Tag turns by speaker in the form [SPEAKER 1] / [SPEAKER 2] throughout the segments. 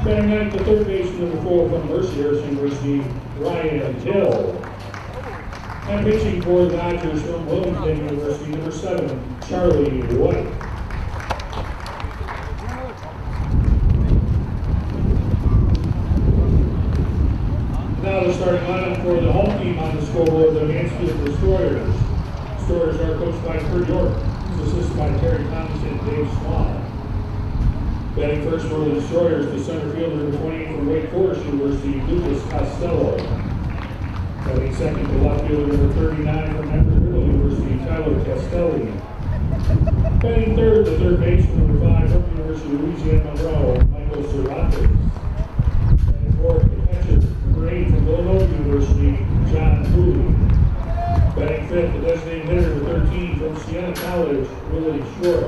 [SPEAKER 1] Batting ninth, the third baseman, number 4 from Mercyhurst University, Ryan Hill. And pitching for the Dodgers from Wilmington University, number 7, Charlie White. Now the starting lineup for the home team on the scoreboard, the Mansfield Destroyers. Destroyers are coached by Kurt York, assisted by Terry Thomas and Dave Small. Batting first for the Destroyers, the center fielder, number 28 from Wake Forest University, Lucas Costello. Batting second, the left fielder, number 39 from Mansfield University, Tyler Castelli. Batting third, the third baseman, number 5 from the University of Louisiana Monroe, Michael Cervantes. Batting fourth, the catcher, number 8 from Villanova University, John Cooley. Batting fifth, the designated hitter, number 13 from Siena College, Willie Short.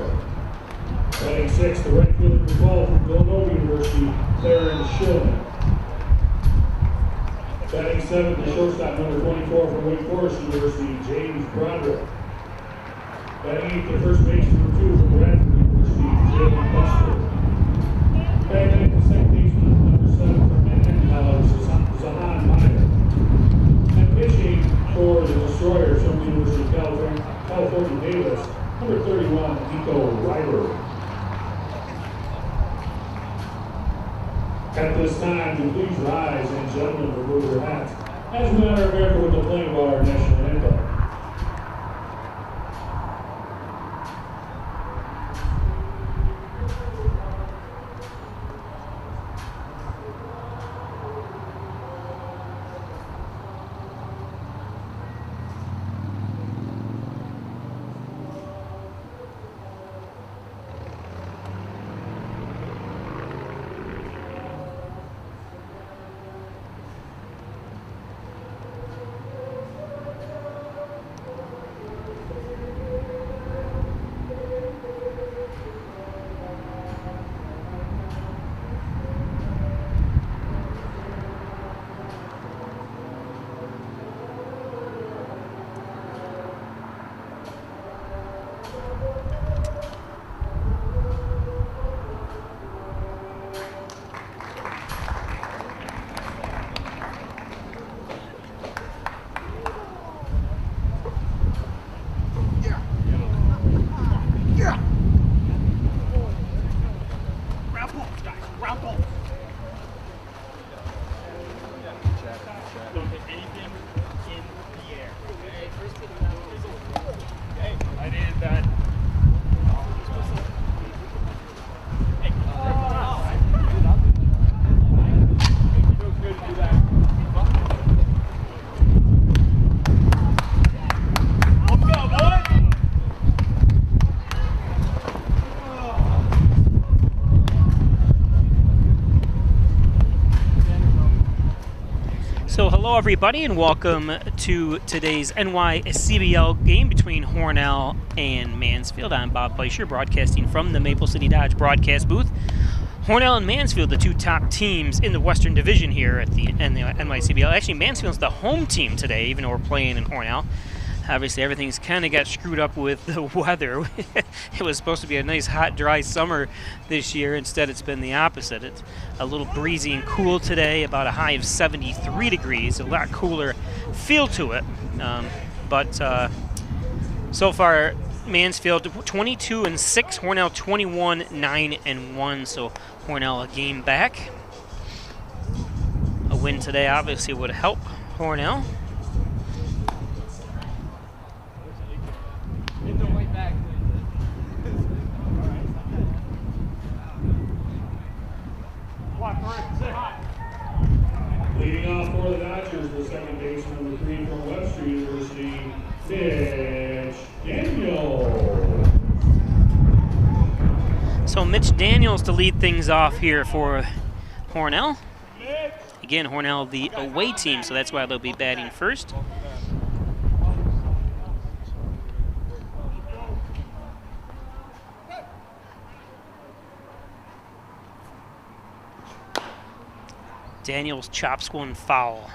[SPEAKER 1] Batting sixth, the right fielder, number 12 from Villanova University, Clarence Schilling. Batting seventh, the shortstop, number 24 from Wake Forest University, James Broderick. Batting eighth, the first baseman, number 2 from Bradford University, Jalen Buster. Batting ninth, the second baseman, number 7 from Manhattan College, Zahan Meyer. And pitching for the Destroyers from the University of California Davis, number 31, Nico Ryder. At this time, to please rise and gentlemen remove your hats as we honor America with the playing of our national anthem.
[SPEAKER 2] Hello everybody and welcome to today's NYCBL game between Hornell and Mansfield. I'm Bob Fleischer, broadcasting from the Maple City Dodge broadcast booth. Hornell and Mansfield, the two top teams in the Western Division here at the NYCBL. Actually, Mansfield's the home team today, even though we're playing in Hornell. Obviously, everything's kind of got screwed up with the weather. It was supposed to be a nice, hot, dry summer this year. Instead, it's been the opposite. It's a little breezy and cool today, about a high of 73 degrees, a lot cooler feel to it. But so far, Mansfield 22-6, Hornell 21-9-1. So Hornell a game back. A win today obviously would help Hornell.
[SPEAKER 1] Leading off for the Dodgers, the second baseman, number 3 from Webster University, Mitch Daniels.
[SPEAKER 2] So Mitch Daniels to lead things off here for Hornell. Again, Hornell the away team, so that's why they'll be batting first. Daniels chops one foul.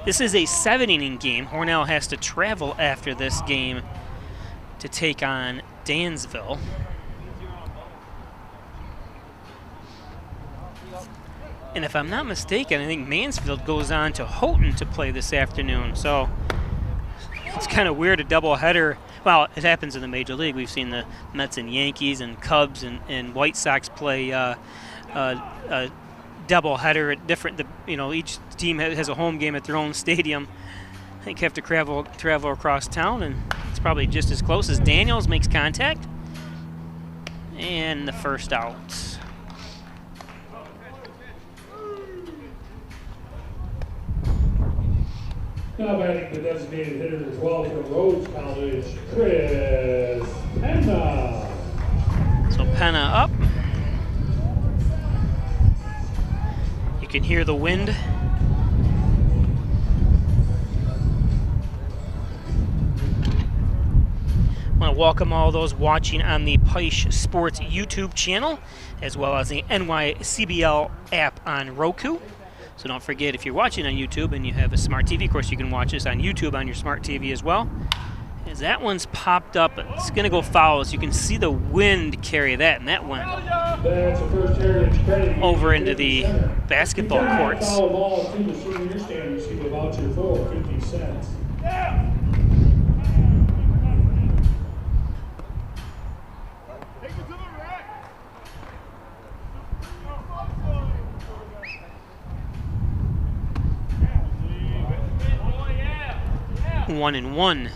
[SPEAKER 2] This is a 7-inning game. Hornell has to travel after this game to take on Dansville. And if I'm not mistaken, I think Mansfield goes on to Houghton to play this afternoon. So it's kind of weird, a doubleheader. Well, it happens in the Major League. We've seen the Mets and Yankees and Cubs and White Sox play a doubleheader at different. Each team has a home game at their own stadium. I think you have to travel across town, and it's probably just as close as Daniels makes contact. And the first out.
[SPEAKER 1] Now batting the designated hitter as well from Rhodes College, Chris Penna.
[SPEAKER 2] So Penna up. You can hear the wind. I want to welcome all those watching on the Peisch Sports YouTube channel, as well as the NYCBL app on Roku. So don't forget, if you're watching on YouTube and you have a smart TV, of course you can watch this on YouTube on your smart TV as well. As that one's popped up, it's going to go foul. So you can see the wind carry that, and that went over into the basketball courts.
[SPEAKER 1] Foul ball to the senior stand. Receive a voucher for 50 cents.
[SPEAKER 2] 1-1.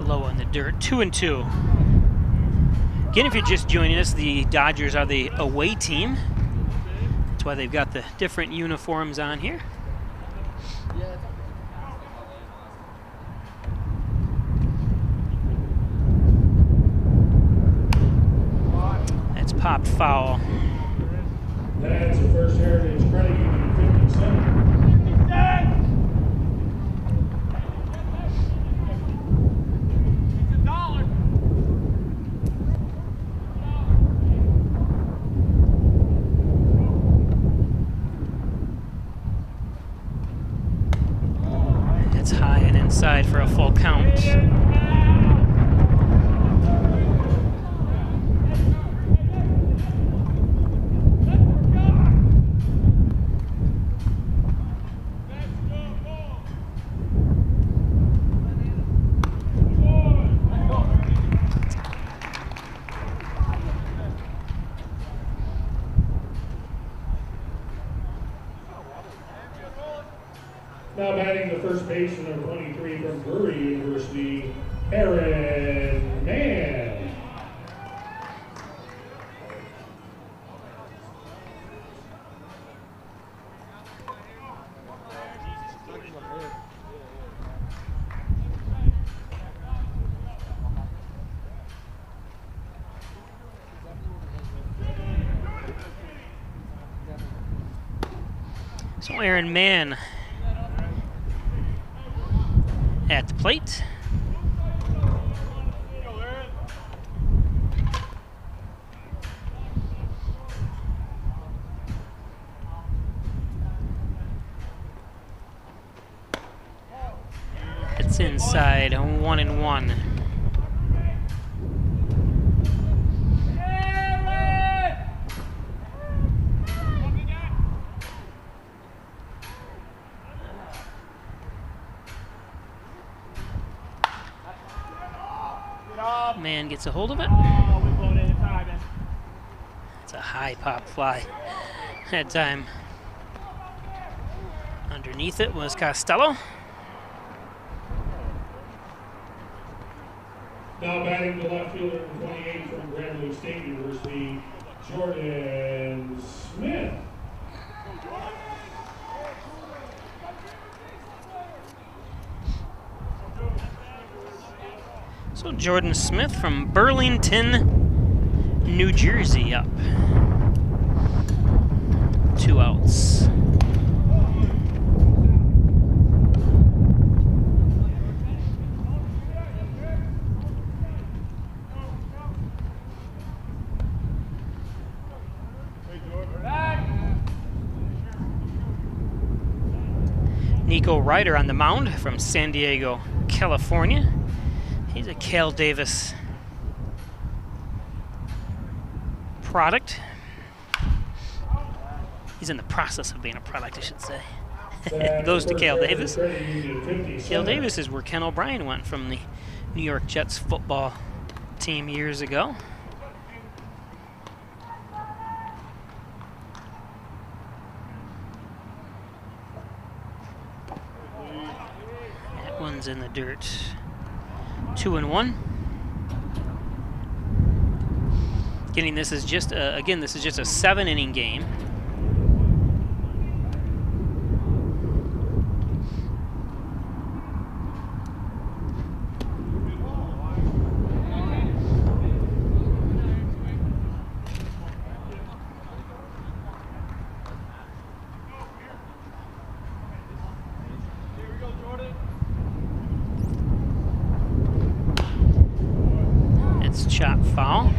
[SPEAKER 2] Low on the dirt. 2-2. Again, if you're just joining us, the Dodgers are the away team. That's why they've got the different uniforms on here. That's popped foul.
[SPEAKER 1] That's the first Heritage credit union 57.
[SPEAKER 2] Inside for a full count.
[SPEAKER 1] Now batting the first baseman of 23 from Drury University, Aaron Mann.
[SPEAKER 2] So Aaron Mann at the plate. It's inside, 1-1. Man gets a hold of it. It's a high pop fly. That time underneath it was Costello.
[SPEAKER 1] Now batting the left fielder, 28 from Grambling State University, Jordan Smith.
[SPEAKER 2] So Jordan Smith from Burlington, New Jersey up. outs. Nico Ryder on the mound from San Diego, California. He's a Cal Davis product. He's in the process of being a product, I should say. Goes to Cal Davis. Cal Davis is where Ken O'Brien went from the New York Jets football team years ago. That one's in the dirt. 2-1. Getting this is just again, this is just a 7-inning game. It's chop foul.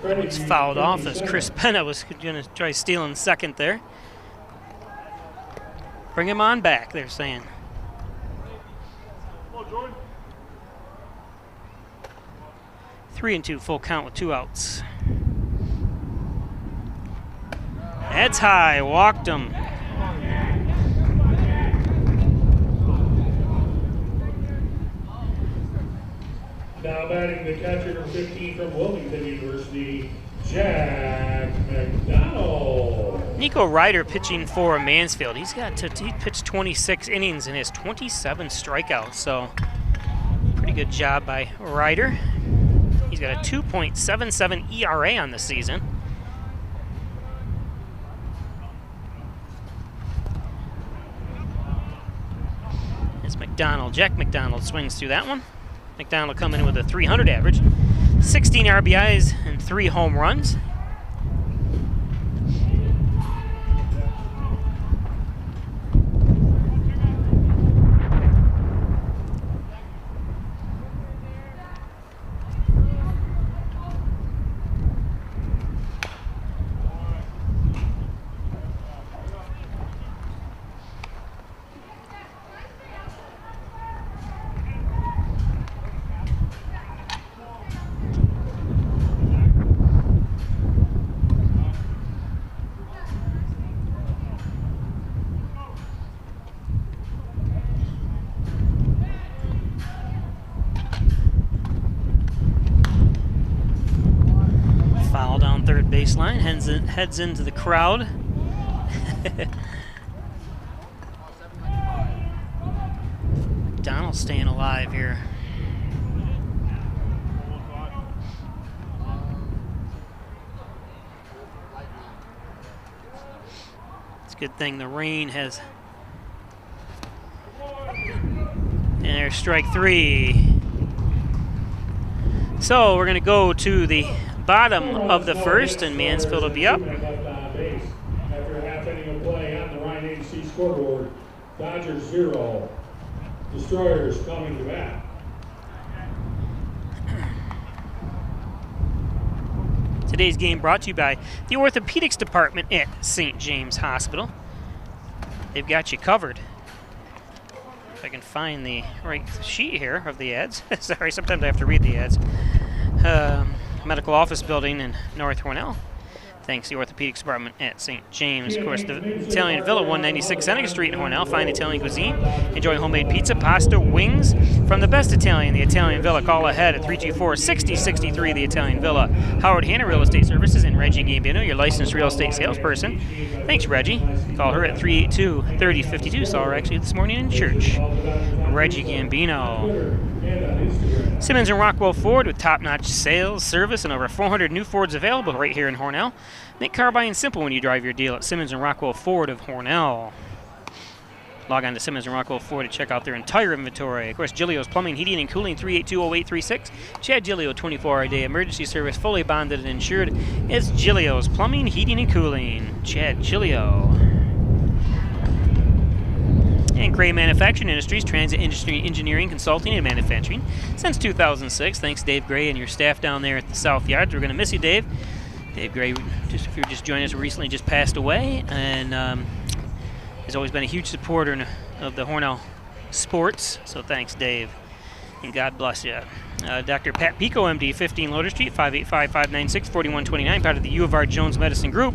[SPEAKER 2] It's fouled off as Chris Penna was going to try stealing second there. Bring him on back, they're saying. 3-2, full count with 2 outs. That's high, walked him.
[SPEAKER 1] Now batting the catcher number 15 from Wilmington University, Jack Mcdonald.
[SPEAKER 2] Nico Ryder pitching for Mansfield. He pitched 26 innings in his 27 strikeouts, so pretty good job by Ryder. He's got a 2.77 ERA on the season. It's McDonald. Jack McDonald swings through that one. McDonald coming in with a 300 average, 16 RBIs and 3 home runs. Baseline, heads into the crowd. Donald staying alive here. It's a good thing the rain has. And there's strike 3. So we're going to go to the bottom of the first, and Mansfield will be up.
[SPEAKER 1] After a half inning of play on the Ryan Agency scoreboard, Dodgers 0, Destroyers coming to bat.
[SPEAKER 2] Today's game brought to you by the Orthopedics Department at St. James Hospital. They've got you covered. If I can find the right sheet here of the ads. Sorry, sometimes I have to read the ads. Medical office building in North Hornell. Thanks to the Orthopedics Department at St. James. Of course, the Italian Villa, 196 Seneca Street in Hornell. Fine Italian cuisine. Enjoy homemade pizza, pasta, wings from the best Italian, the Italian Villa. Call ahead at 324-6063, the Italian Villa. Howard Hanna Real Estate Services and Reggie Gambino, your licensed real estate salesperson. Thanks, Reggie. Call her at 382-3052. Saw her actually this morning in church. Reggie Gambino. Simmons and Rockwell Ford with top-notch sales, service, and over 400 new Fords available right here in Hornell. Make car buying simple when you drive your deal at Simmons and Rockwell Ford of Hornell. Log on to Simmons and Rockwell Ford to check out their entire inventory. Of course, Gilio's Plumbing, Heating, and Cooling, 382-0836. Chad Gilio, 24-hour-a-day emergency service, fully bonded and insured. It's Gilio's Plumbing, Heating, and Cooling. Chad Gilio. And Gray Manufacturing Industries, transit industry engineering, consulting, and manufacturing since 2006. Thanks, Dave Gray, and your staff down there at the South Yards. We're going to miss you, Dave. Dave Gray, if you're just joining us, recently just passed away, and has always been a huge supporter of the Hornell sports. So thanks, Dave, and God bless you. Dr. Pat Pico, MD, 15 Loader Street, 585-596-4129, part of the U of R Jones Medicine Group.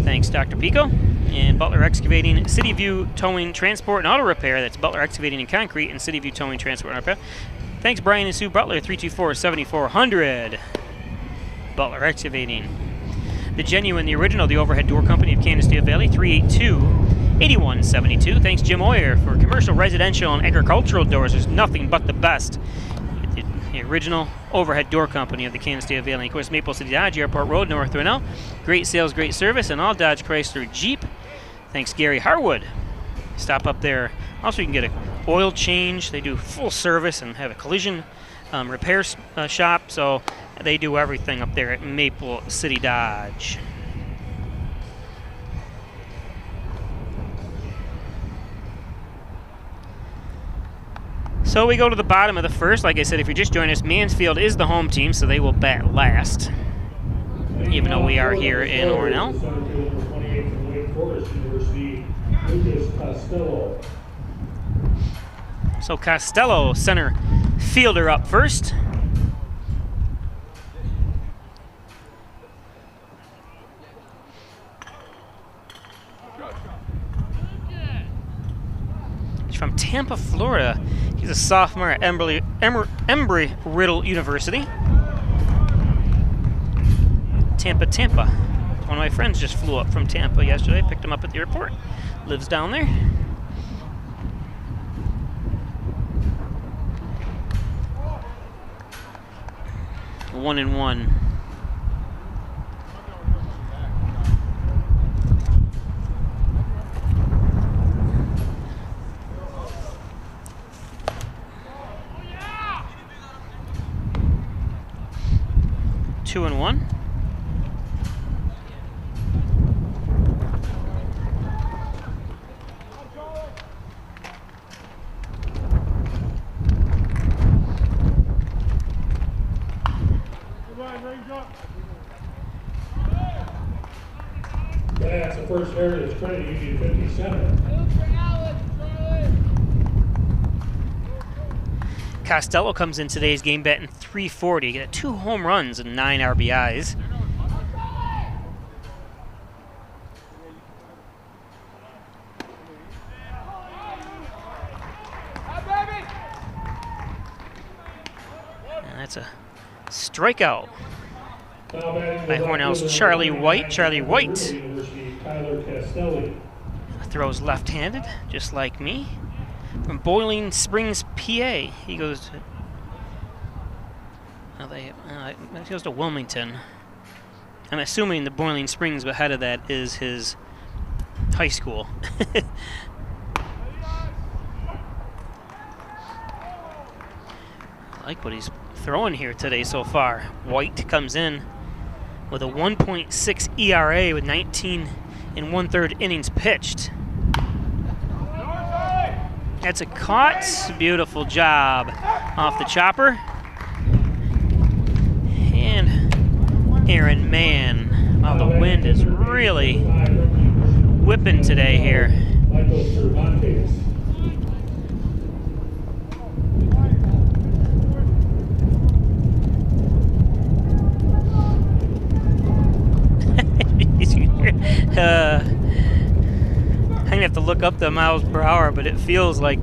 [SPEAKER 2] Thanks, Dr. Pico. And Butler Excavating, City View Towing, Transport, and Auto Repair. That's Butler Excavating and Concrete and City View Towing, Transport, and Auto Repair. Thanks, Brian and Sue Butler, 324-7400. Butler Excavating. The Genuine, the Original, the Overhead Door Company of Canisteo Valley, 382-8172. Thanks, Jim Oyer, for commercial, residential, and agricultural doors. There's nothing but the best. The original overhead door company of the Canisteo Valley. Of course, Maple City Dodge, Airport Road, North Hornell. Great sales, great service, and all Dodge, Chrysler, Jeep. Thanks, Gary Harwood. Stop up there. Also, you can get an oil change. They do full service and have a collision repair shop. So they do everything up there at Maple City Dodge. So we go to the bottom of the first. Like I said, if you're just joining us, Mansfield is the home team, so they will bat last, even though we are here in Hornell. So Costello, center fielder, up first. He's from Tampa, Florida. He's a sophomore at Embry-Riddle University. Tampa. One of my friends just flew up from Tampa yesterday. Picked him up at the airport. Lives down there. One and one. Two and one.
[SPEAKER 1] That's the first error that's credited Union 57.
[SPEAKER 2] Costello comes in today's game batting .340. Got 2 home runs and 9 RBIs. And that's a strikeout by Hornell's Charlie White. Charlie White throws left-handed, just like me. From Boiling Springs, PA. He goes to Wilmington. I'm assuming the Boiling Springs ahead of that is his high school. I like what he's throwing here today so far. White comes in with a 1.6 ERA with 19 1/3 innings pitched. That's a caught. Beautiful job off the chopper. And Aaron Mann. Wow, the wind is really whipping today here.
[SPEAKER 1] Cervantes.
[SPEAKER 2] to look up the miles per hour, but it feels like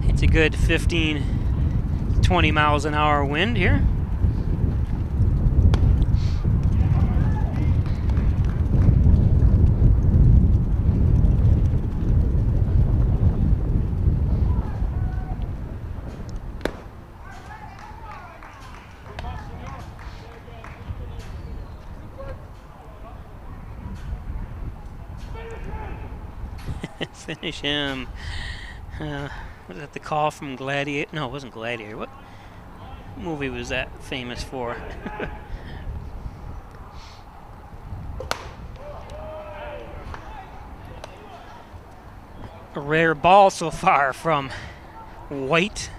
[SPEAKER 2] it's a good 15, 20 miles an hour wind here. Finish him. Was that the call from Gladiator? No, it wasn't Gladiator. What movie was that famous for? A rare ball so far from White.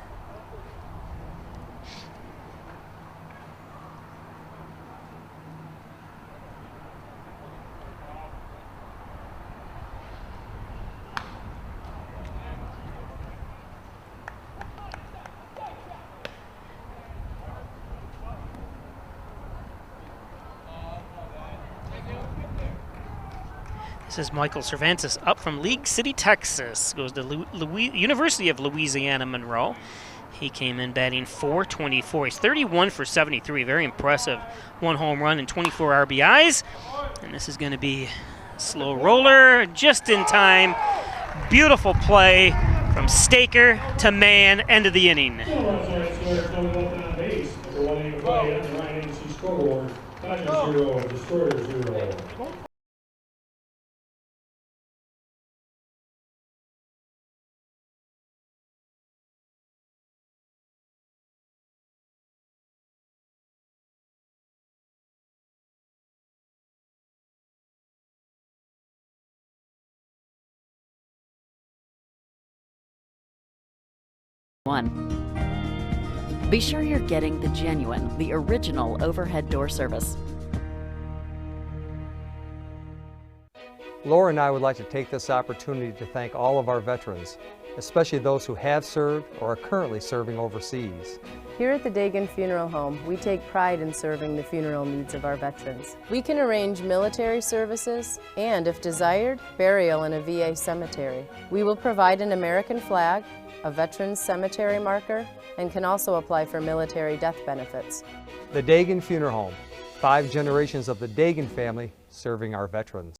[SPEAKER 2] This is Michael Cervantes up from League City, Texas. Goes to University of Louisiana Monroe. He came in batting .424. He's 31 for 73. Very impressive. 1 home run and 24 RBIs. And this is going to be a slow roller just in time. Beautiful play from Staker to Man, end of the inning.
[SPEAKER 3] Be sure you're getting the genuine, the original overhead door service.
[SPEAKER 4] Laura and I would like to take this opportunity to thank all of our veterans, especially those who have served or are currently serving overseas.
[SPEAKER 5] Here at the Dagan Funeral Home, we take pride in serving the funeral needs of our veterans. We can arrange military services and, if desired, burial in a VA cemetery. We will provide an American flag, a veteran's cemetery marker, and can also apply for military death benefits.
[SPEAKER 4] The Dagan Funeral Home, 5 generations of the Dagan family serving our veterans.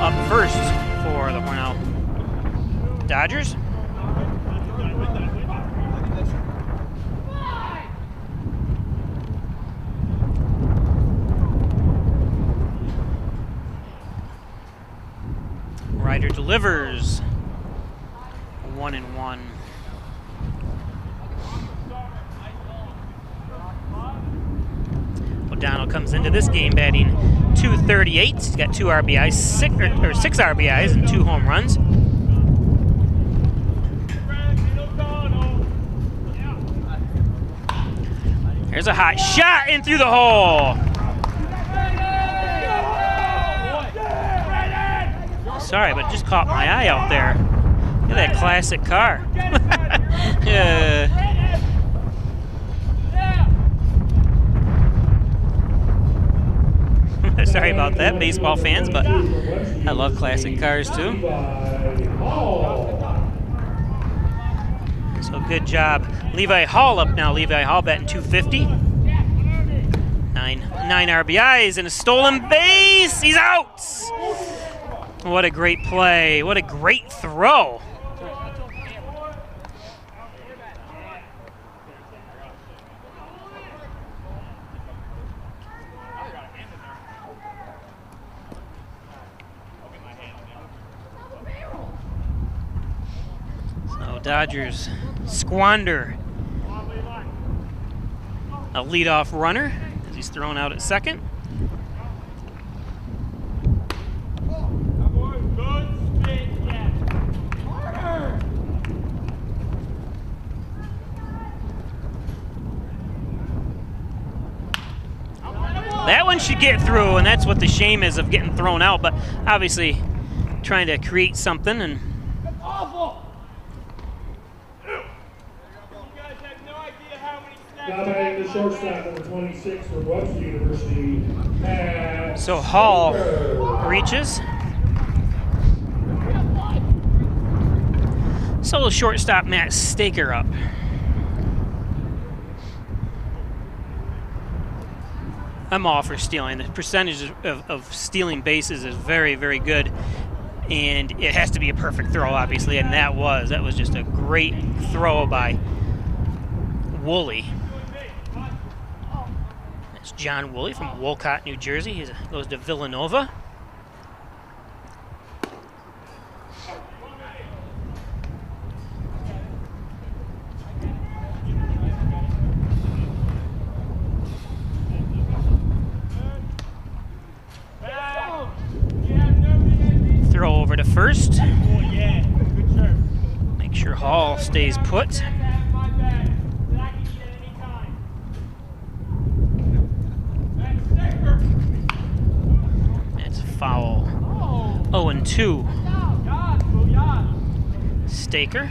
[SPEAKER 2] Up first for the Hornell Dodgers. Ryder delivers. 1-1. O'Donnell comes into this game batting .238. He's got 2 RBIs, 6 RBIs and 2 home runs. There's a hot shot in through the hole. Sorry, but it just caught my eye out there. Look at that classic car. Yeah. Sorry about that, baseball fans, but I love classic cars too. So good job. Levi Hall up now. Levi Hall batting .250. 9 RBIs and a stolen base. He's out. What a great play. What a great throw. Dodgers squander a leadoff runner as he's thrown out at second. That one should get through, and that's what the shame is of getting thrown out, but obviously trying to create something. And
[SPEAKER 1] now batting the shortstop, number 26 from Webster University.
[SPEAKER 2] So Hall reaches. So shortstop Matt Staker up. I'm all for stealing. The percentage of stealing bases is very, very good. And it has to be a perfect throw, obviously, and that was just a great throw by Woolley. That's John Woolley from Wolcott, New Jersey. He goes to Villanova. Throw over to first. Make sure Hall stays put. That's a foul. 0-2. Staker.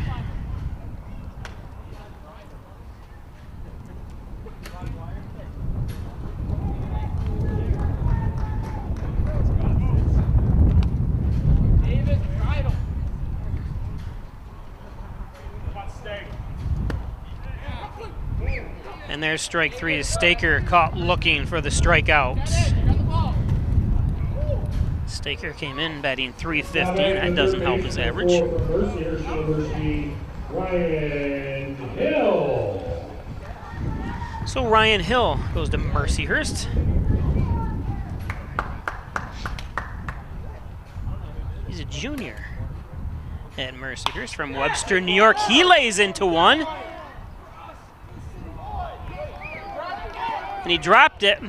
[SPEAKER 2] And there's strike three. Staker caught looking for the strikeout. Staker came in batting .350. That doesn't help his average.
[SPEAKER 1] Ryan Hill.
[SPEAKER 2] So Ryan Hill goes to Mercyhurst. He's a junior at Mercyhurst from Webster, New York. He lays into one. And he dropped it.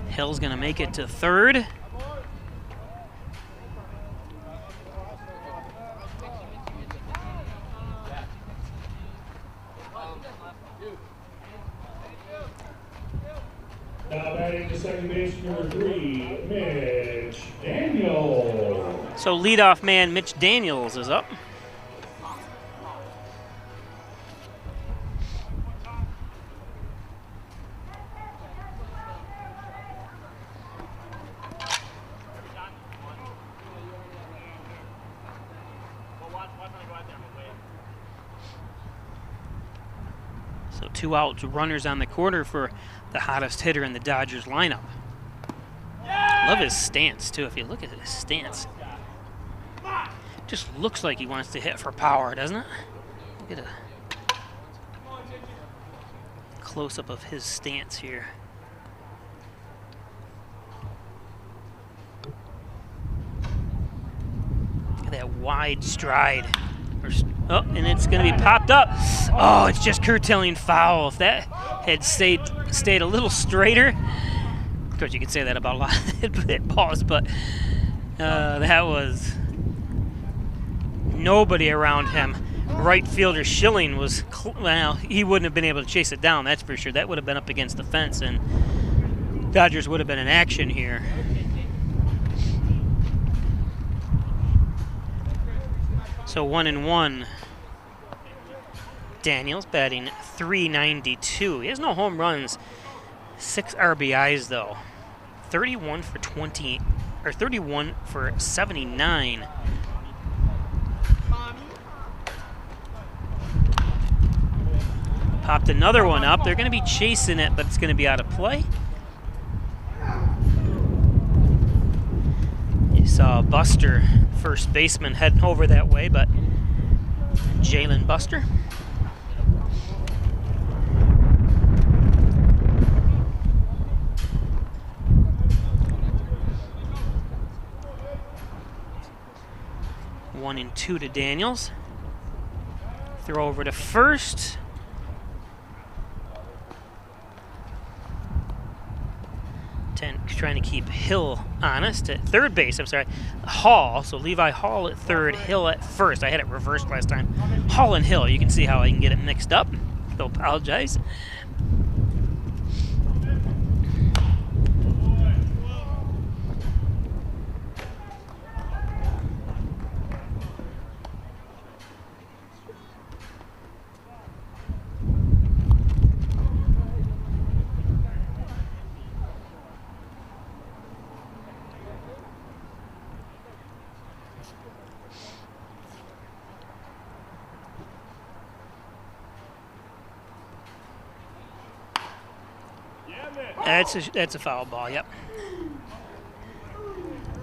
[SPEAKER 2] Hill's gonna make it to third.
[SPEAKER 1] Now batting to second base, number 3, Mitch Daniels.
[SPEAKER 2] So leadoff man Mitch Daniels is up. So 2 outs, runners on the corner for the hottest hitter in the Dodgers lineup. Love his stance, too. If you look at his stance, just looks like he wants to hit for power, doesn't it? Look at a close-up of his stance here. Look at that wide stride. Oh, and it's going to be popped up. Oh, it's just curtailing foul. If that had stayed a little straighter, of course you could say that about a lot of hit balls, but that was nobody around him. Right fielder Schilling was, well, he wouldn't have been able to chase it down, that's for sure. That would have been up against the fence, and Dodgers would have been in action here. So 1-1. Daniels batting .392. He has no home runs. 6 RBIs though. 31 for 20, or 31 for 79. Popped another one up. They're going to be chasing it, but it's going to be out of play. You saw Buster, first baseman, heading over that way, but Jalen Buster. 1-2 to Daniels. Throw over to first. Trying to keep Hill honest at third base. I'm sorry, Hall. So Levi Hall at third, Hill at first. I had it reversed last time. Hall and Hill. You can see how I can get it mixed up. So apologize. That's a foul ball, yep.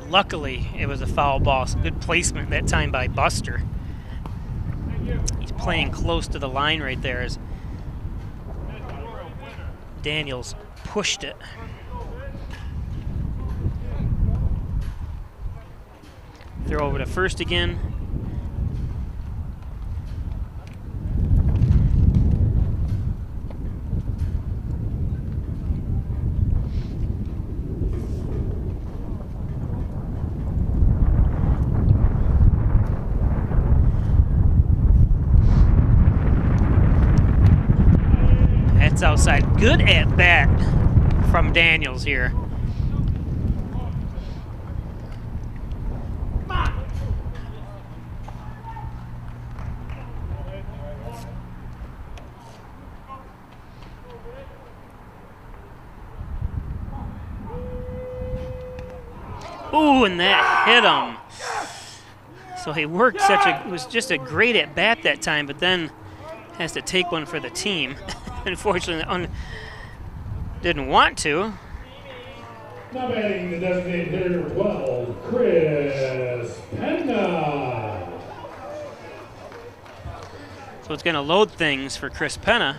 [SPEAKER 2] Luckily, it was a foul ball. Some good placement that time by Buster. He's playing close to the line right there as Daniels pushed it. Throw over to first again. Outside. Good at bat from Daniels here. Ooh, and that hit him. So he worked it was just a great at bat that time, but then has to take one for the team. Unfortunately, didn't want to.
[SPEAKER 1] Now batting the designated hitter 12, Chris Penna.
[SPEAKER 2] So it's going to load things for Chris Penna.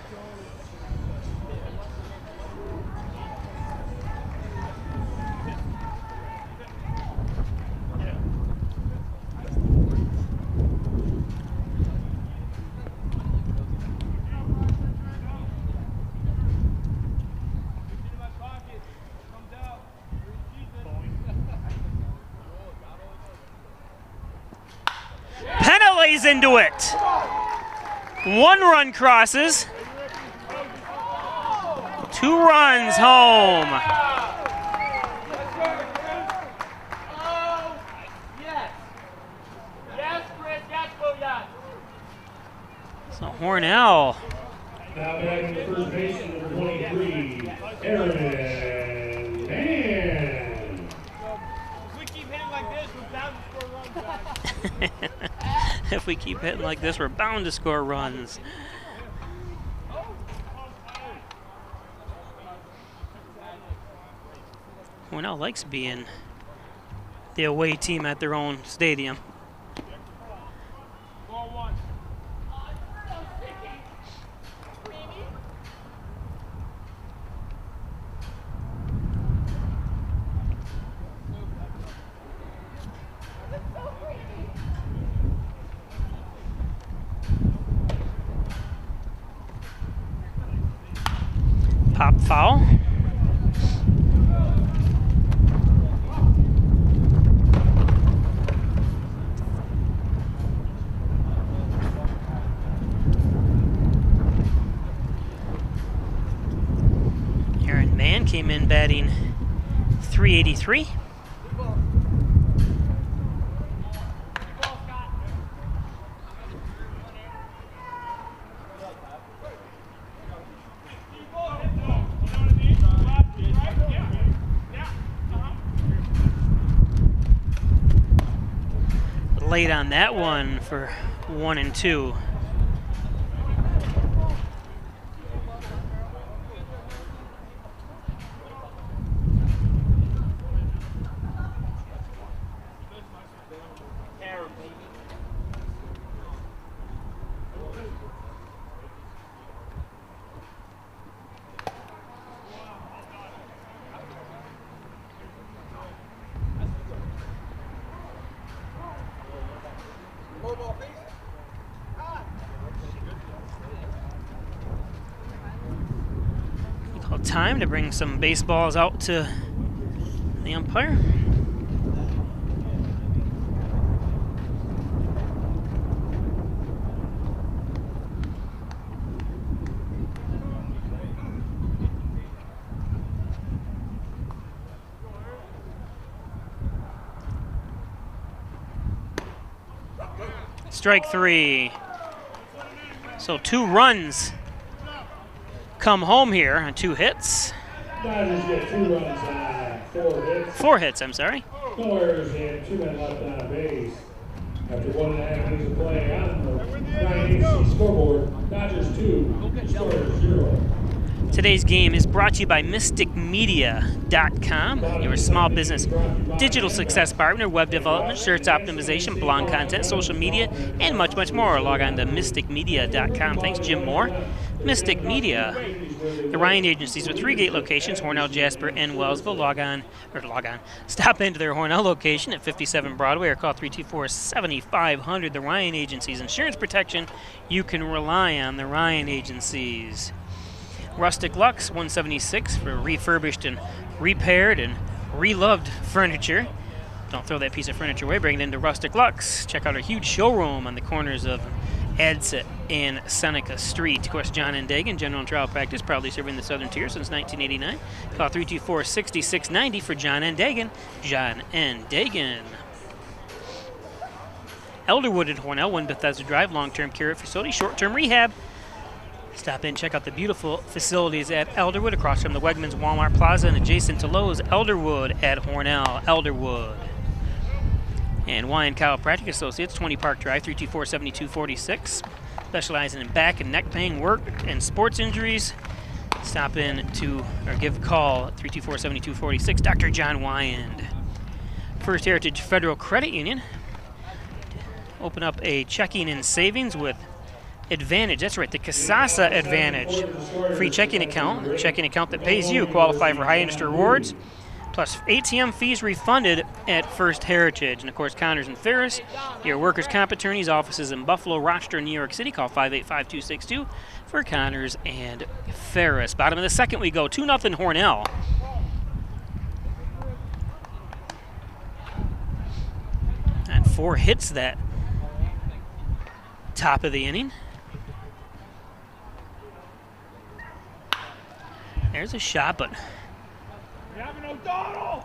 [SPEAKER 2] Lays into it. 1 run crosses. 2 runs home. So Hornell.
[SPEAKER 1] Now batting the first baseman, number 23, Aaron Mann.
[SPEAKER 6] If we keep hitting like this, we're bound to score runs, guys.
[SPEAKER 2] If we keep hitting like this, we're bound to score runs. Hornell likes being the away team at their own stadium. Pop foul. Aaron Mann came in batting .383. Late on that one for 1 and 2. We call time to bring some baseballs out to the umpire. Strike 3. So 2 runs come home here on 2 hits.
[SPEAKER 1] Dodgers get 2 runs on 4 hits.
[SPEAKER 2] 4 hits, I'm sorry.
[SPEAKER 1] No errors and 2 men left on base. After 1.5 innings of play on the Ryan Agency scoreboard, Dodgers 2, Destroyers 0.
[SPEAKER 2] Today's game is brought to you by MysticMedia.com, your small business digital success partner, web development, search optimization, blog content, social media, and much, much more. Log on to MysticMedia.com. Thanks, Jim Moore. Mystic Media, the Ryan Agencies with 3 gate locations, Hornell, Jasper, and Wellsville. Stop into their Hornell location at 57 Broadway or call 324-7500. The Ryan Agencies, insurance protection you can rely on. The Ryan Agencies. Rustic Lux 176 for refurbished and repaired and reloved furniture. Don't throw that piece of furniture away, bring it into Rustic Lux. Check out our huge showroom on the corners of Adset and Seneca Street. Of course, John and Dagan, General and Trial Practice, proudly serving the Southern Tier since 1989. Call 324-6690 for John and Dagan. John and Dagan. Elderwood at Hornell, 1 Bethesda Drive, long-term care facility, short-term rehab. Stop in, check out the beautiful facilities at Elderwood, across from the Wegmans Walmart Plaza and adjacent to Lowe's. Elderwood at Hornell. Elderwood. And Wyan Chiropractic Associates, 20 Park Drive, 324-7246. Specializing in back and neck pain, work, and sports injuries. Stop in to, or give a call at 324-7246. Dr. John Wyand. First Heritage Federal Credit Union. Open up a checking and savings with Advantage. That's right, the Casasa Advantage. Free checking account that pays you. Qualify for high interest rewards, plus ATM fees refunded at First Heritage. And of course, Connors and Ferris, your workers' comp attorneys, offices in Buffalo, Rochester, and New York City. Call 585-262 for Connors and Ferris. Bottom of the second we go, 2-0 Hornell. And 4 hits that top of the inning. There's a shot, but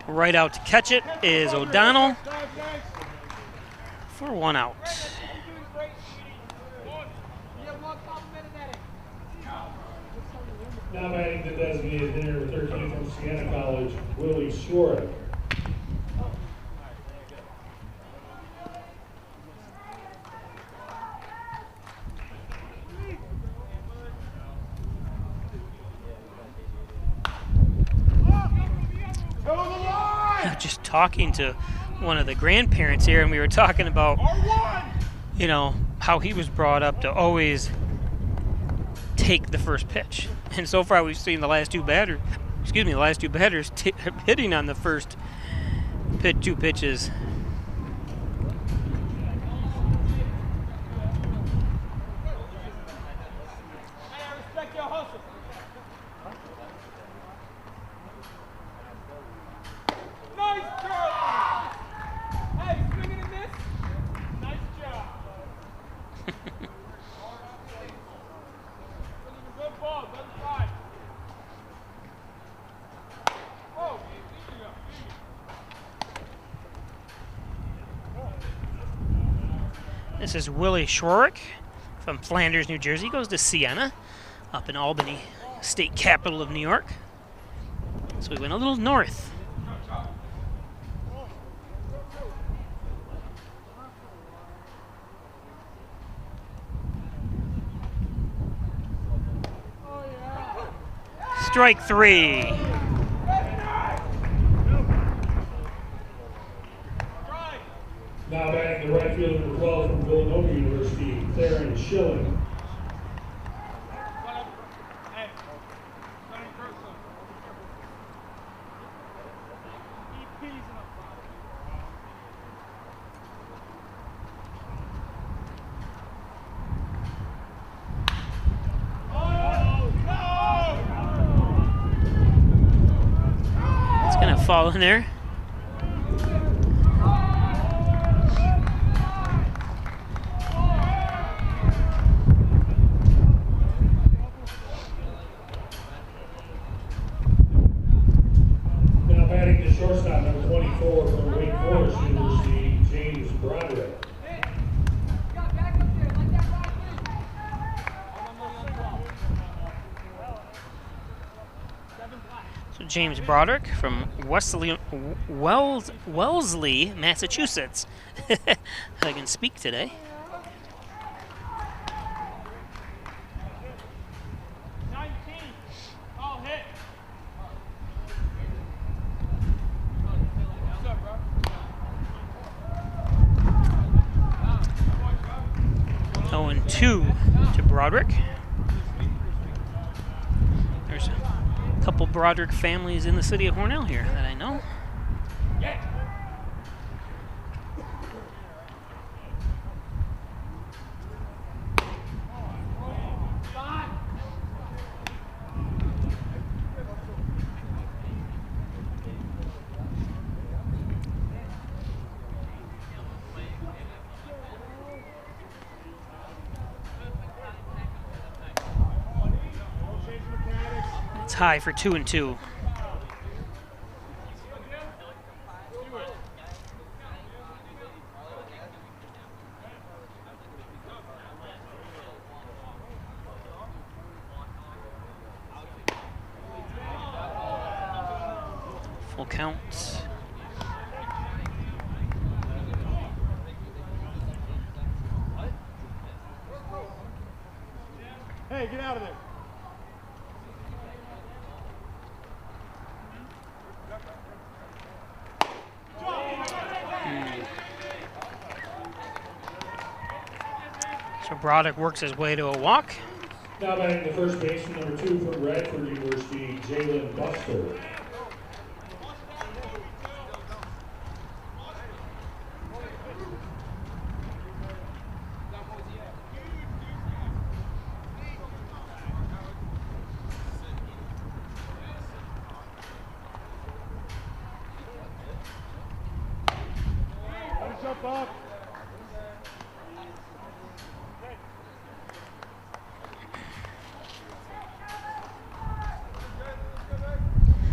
[SPEAKER 2] right out to catch it is O'Donnell for 1 out.
[SPEAKER 1] Now batting the designated hitter, 13 from Siena College, Willie Shorrock.
[SPEAKER 2] Just talking to one of the grandparents here, and we were talking about, you know, how he was brought up to always take the first pitch. And so far we've seen the last two batters hitting on the first 2 pitches. This is Willie Shorrock from Flanders, New Jersey. Goes to Siena, up in Albany, state capital of New York. So we went a little north. Strike 3.
[SPEAKER 1] Now batting the right fielder, number 12 from Villanova University, Theron Schilling.
[SPEAKER 2] fall in there.
[SPEAKER 1] Now batting the shortstop, number 24 from Wake Forest University, James Broderick.
[SPEAKER 2] So James Broderick from Wellesley, Massachusetts. I can speak today.
[SPEAKER 6] All hit.
[SPEAKER 2] 0-2 to Broderick. There's a couple Broderick families in the city of Hornell here that I know. It's high for 2-2. Full count.
[SPEAKER 6] Hey, get out of there.
[SPEAKER 2] So Broderick works his way to a walk.
[SPEAKER 1] Now batting the first baseman, number 2 from Radford University, Jalen Buster.
[SPEAKER 6] Jump up.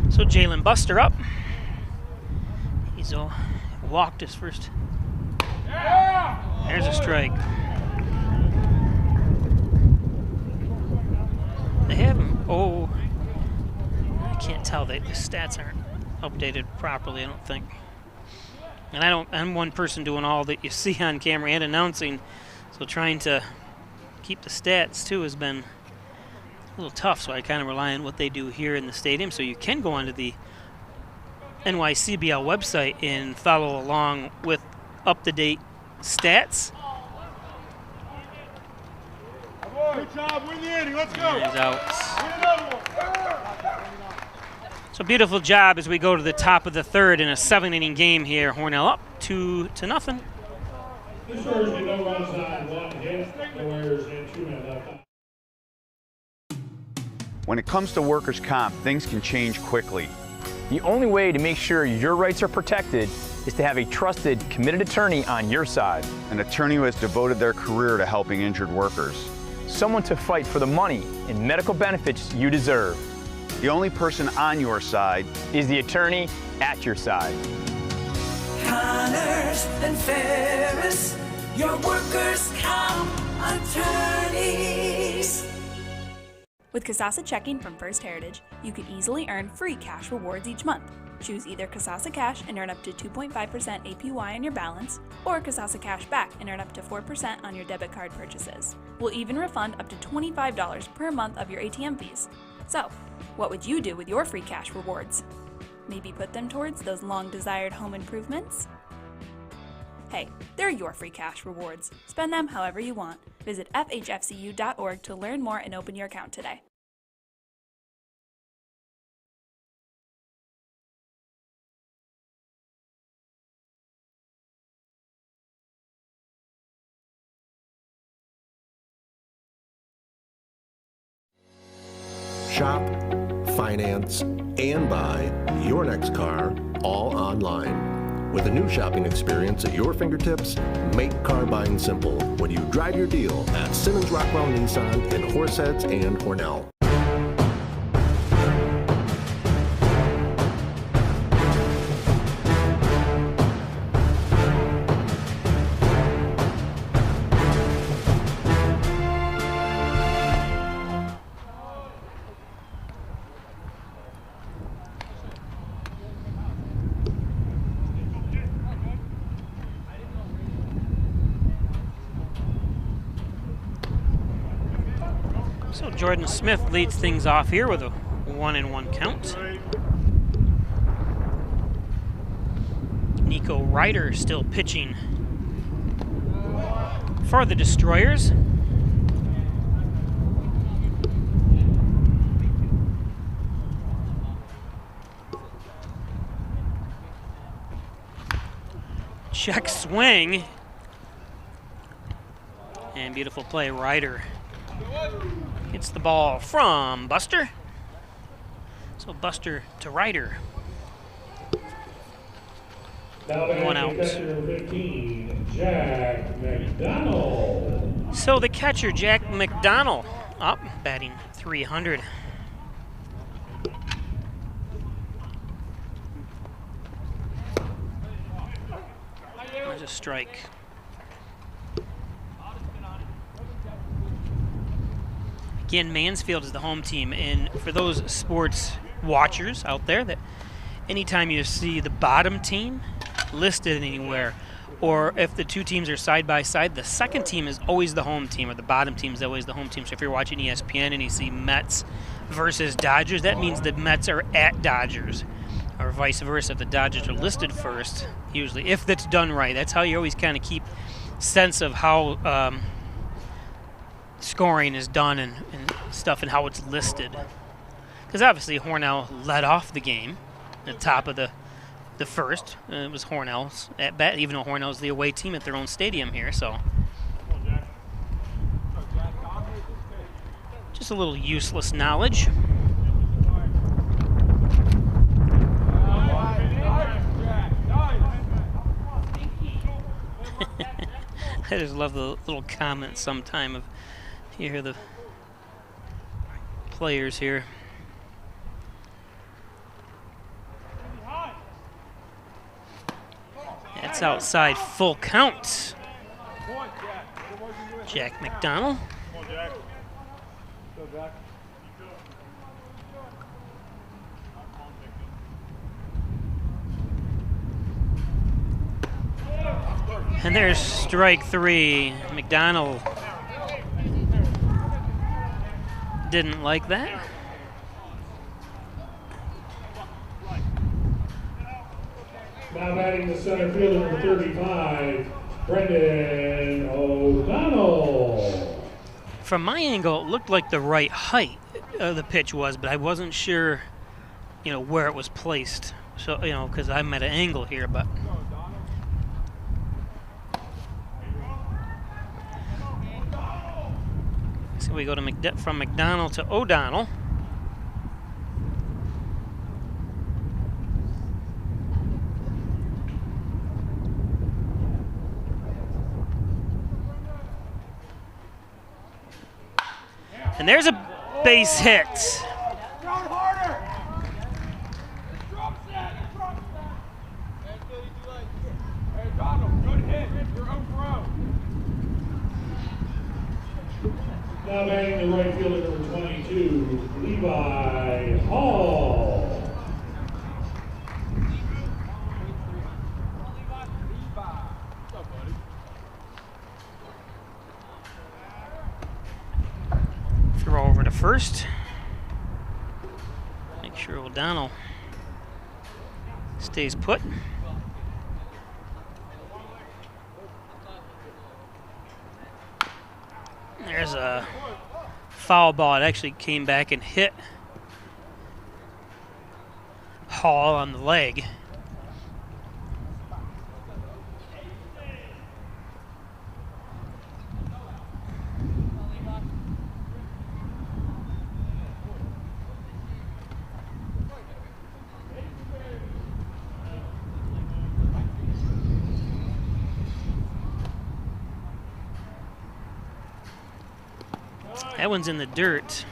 [SPEAKER 2] So Jalen Buster up. He's walked his first. There's a strike. They have him. Oh, I can't tell. The stats aren't updated properly, I don't think. And I'm one person doing all that you see on camera and announcing, so trying to keep the stats too has been a little tough, so I kind of rely on what they do here in the stadium. So you can go onto the NYCBL website and follow along with up-to-date stats.
[SPEAKER 6] Good job, win the inning, let's go.
[SPEAKER 2] He's out.
[SPEAKER 6] Win another one.
[SPEAKER 2] So beautiful job as we go to the top of the third in a 7-inning game here. Hornell up 2-0.
[SPEAKER 1] This scores with no runs on, 1 hit, no errors, and 2 men left.
[SPEAKER 7] When it comes to workers' comp, things can change quickly.
[SPEAKER 8] The only way to make sure your rights are protected is to have a trusted, committed attorney on your side.
[SPEAKER 7] An attorney who has devoted their career to helping injured workers.
[SPEAKER 8] Someone to fight for the money and medical benefits you deserve.
[SPEAKER 7] The only person on your side
[SPEAKER 8] is the attorney at your side.
[SPEAKER 9] Connors and Ferris, your workers' comp attorneys.
[SPEAKER 10] With Kasasa Checking from First Heritage, you can easily earn free cash rewards each month. Choose either Kasasa Cash and earn up to 2.5% APY on your balance, or Kasasa Cash Back and earn up to 4% on your debit card purchases. We'll even refund up to $25 per month of your ATM fees. So, what would you do with your free cash rewards? Maybe put them towards those long-desired home improvements? Hey, they're your free cash rewards. Spend them however you want. Visit fhfcu.org to learn more and open your account today.
[SPEAKER 11] Shop, finance, and buy your next car all online. With a new shopping experience at your fingertips, make car buying simple when you drive your deal at Simmons Rockwell Nissan in Horseheads and Hornell.
[SPEAKER 2] So Jordan Smith leads things off here with a 1-1 count. Nico Ryder still pitching for the Destroyers. Check swing. And beautiful play, Ryder hits the ball from Buster. So Buster to Ryder. One out.
[SPEAKER 1] 15, Jack McDonald.
[SPEAKER 2] So the catcher, Jack McDonald, up, batting .300. There's a strike. Again, Mansfield is the home team, and for those sports watchers out there, that anytime you see the bottom team listed anywhere, or if the two teams are side by side, the second team is always the home team, or the bottom team is always the home team. So if you're watching ESPN and you see Mets versus Dodgers, that means the Mets are at Dodgers, or vice versa. If the Dodgers are listed first, usually, if that's done right. That's how you always kind of keep sense of how scoring is done and stuff, and how it's listed. Because obviously Hornell led off the game at the top of the first. It was Hornell's at bat, even though Hornell's the away team at their own stadium here. So just a little useless knowledge. I just love the little comments sometime of you hear the players here. That's outside, full count. Jack McDonald. And there's strike three. McDonald didn't like that.
[SPEAKER 1] Now batting the center fielder, number 35, Brendan O'Donnell.
[SPEAKER 2] From my angle, it looked like the right height the pitch was, but I wasn't sure, where it was placed. So, because I'm at an angle here, but. So we go to from McDonald to O'Donnell. And there's a base hit.
[SPEAKER 1] Now batting the right fielder, number 22, Levi Hall.
[SPEAKER 2] Throw over to first. Make sure O'Donnell stays put. There's a foul ball. It actually came back and hit Hall on the leg. That one's in the dirt.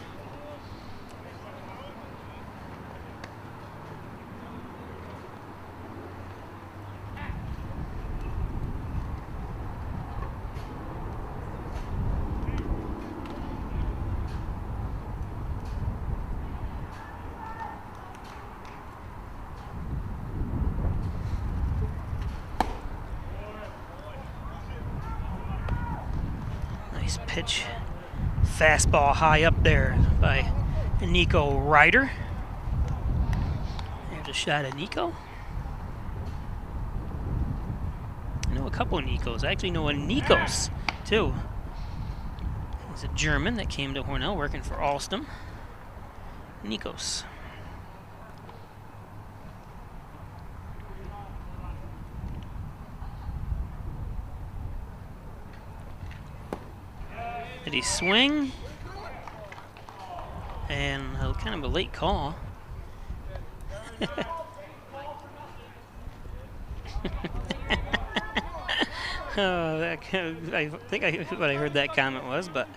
[SPEAKER 2] Nice pitch. Fastball high up there by Nico Ryder. There's a shot of Nico. I know a couple of Nikos. I actually know a Nikos, too. He's a German that came to Hornell working for Alstom. Nikos. Did he swing? And kind of a late call. Oh, I think what I heard that comment was, but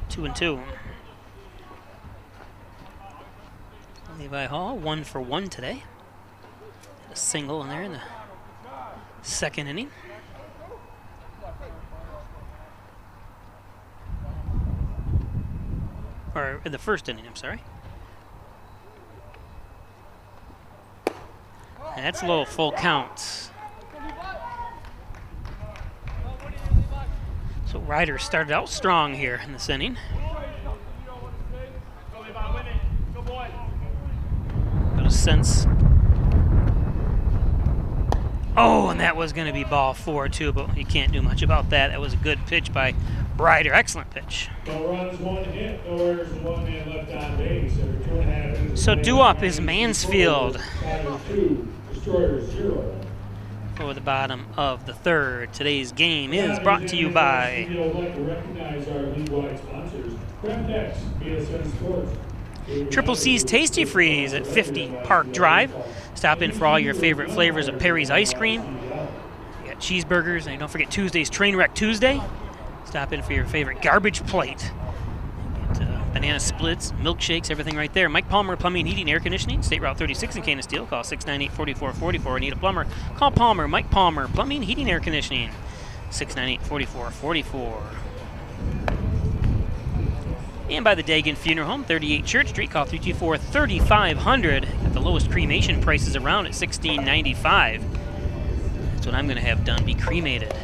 [SPEAKER 2] two and two. Levi Hall 1 for 1 today. A single in there in the second inning. Or in the first inning, I'm sorry. That's a little full count. So Ryder started out strong here in this inning. Got a sense. Oh, and that was going to be ball 4 too, but you can't do much about that. That was a good pitch by Ryder. Excellent pitch.
[SPEAKER 1] No runs, 1 hit, no errors, and 1 man left on base. Every 2.5 innings.
[SPEAKER 2] So due-up is Mansfield.
[SPEAKER 1] 2, Destroyers 0.
[SPEAKER 2] For the bottom of the third. Today's game is brought to you by
[SPEAKER 1] We would like to recognize our league-wide sponsors, Cervantes, BSN Sports.
[SPEAKER 2] Triple C's Tasty Freeze at 50 Park Drive. Stop in for all your favorite flavors of Perry's ice cream. You got cheeseburgers, and don't forget Tuesday's Trainwreck Tuesday. Stop in for your favorite garbage plate. Get, banana splits, milkshakes, everything right there. Mike Palmer Plumbing, Heating, Air Conditioning, State Route 36 in Canisteel. Call 698-4444. Need a plumber? Call Palmer, Mike Palmer Plumbing, Heating, Air Conditioning. 698-4444. And by the Dagan Funeral Home, 38 Church Street. Call 324-3500. Got the lowest cremation prices around at $16.95. That's what I'm going to have done, be cremated.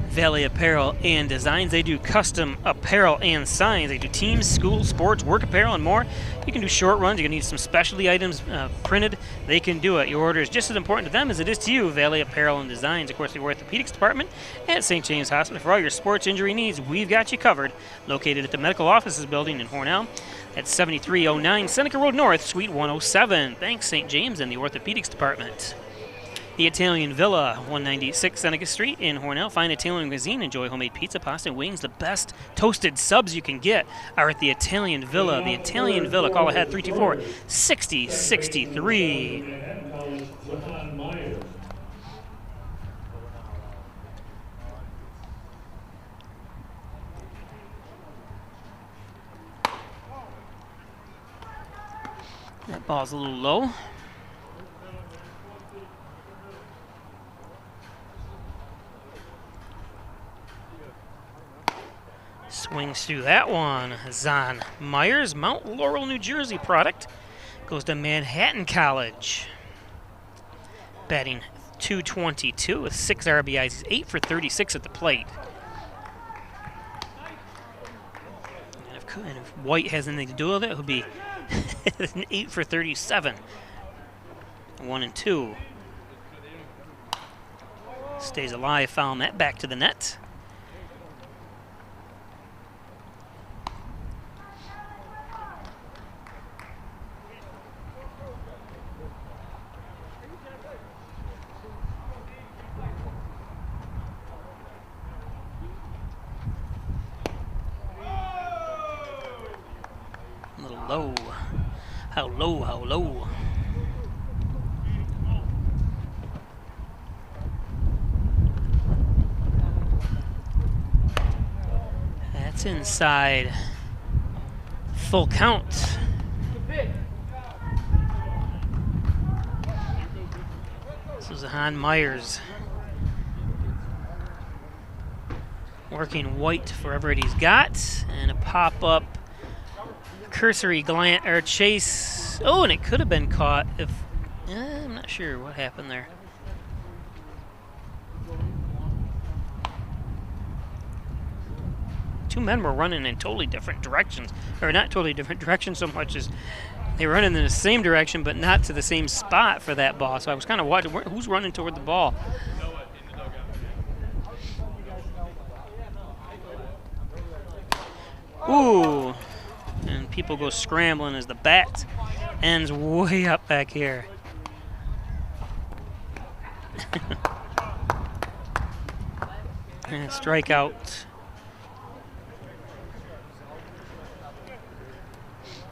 [SPEAKER 2] Valley Apparel and Designs. They do custom apparel and signs. They do teams, school, sports, work apparel, and more. You can do short runs. You're going to need some specialty items printed. They can do it. Your order is just as important to them as it is to you. Valley Apparel and Designs. Of course, the orthopedics department at St. James Hospital. For all your sports injury needs, we've got you covered. Located at the Medical Offices Building in Hornell at 7309 Seneca Road North, Suite 107. Thanks, St. James and the orthopedics department. The Italian Villa, 196 Seneca Street in Hornell. Fine Italian cuisine. Enjoy homemade pizza, pasta, and wings. The best toasted subs you can get are at the Italian Villa. The Italian Villa. Call ahead 324-6063. That ball's a little low. Swings through that one. Zahn Myers, Mount Laurel, New Jersey product. Goes to Manhattan College. Batting .222 with 6 RBIs. He's 8 for 36 at the plate. And if White has anything to do with it, it would be an 8 for 37. 1 and 2. Stays alive, fouling that back to the net. Low. How low, how low. inside. Full count. This is Han Myers. Working white for everybody he's got. And a pop-up cursory glance or chase. Oh, and it could have been caught if I'm not sure what happened there. Two men were running in totally different directions, or not totally different directions so much as they were running in the same direction, but not to the same spot for that ball. So I was kind of watching who's running toward the ball. Ooh, and people go scrambling as the bat ends way up back here. And strikeout.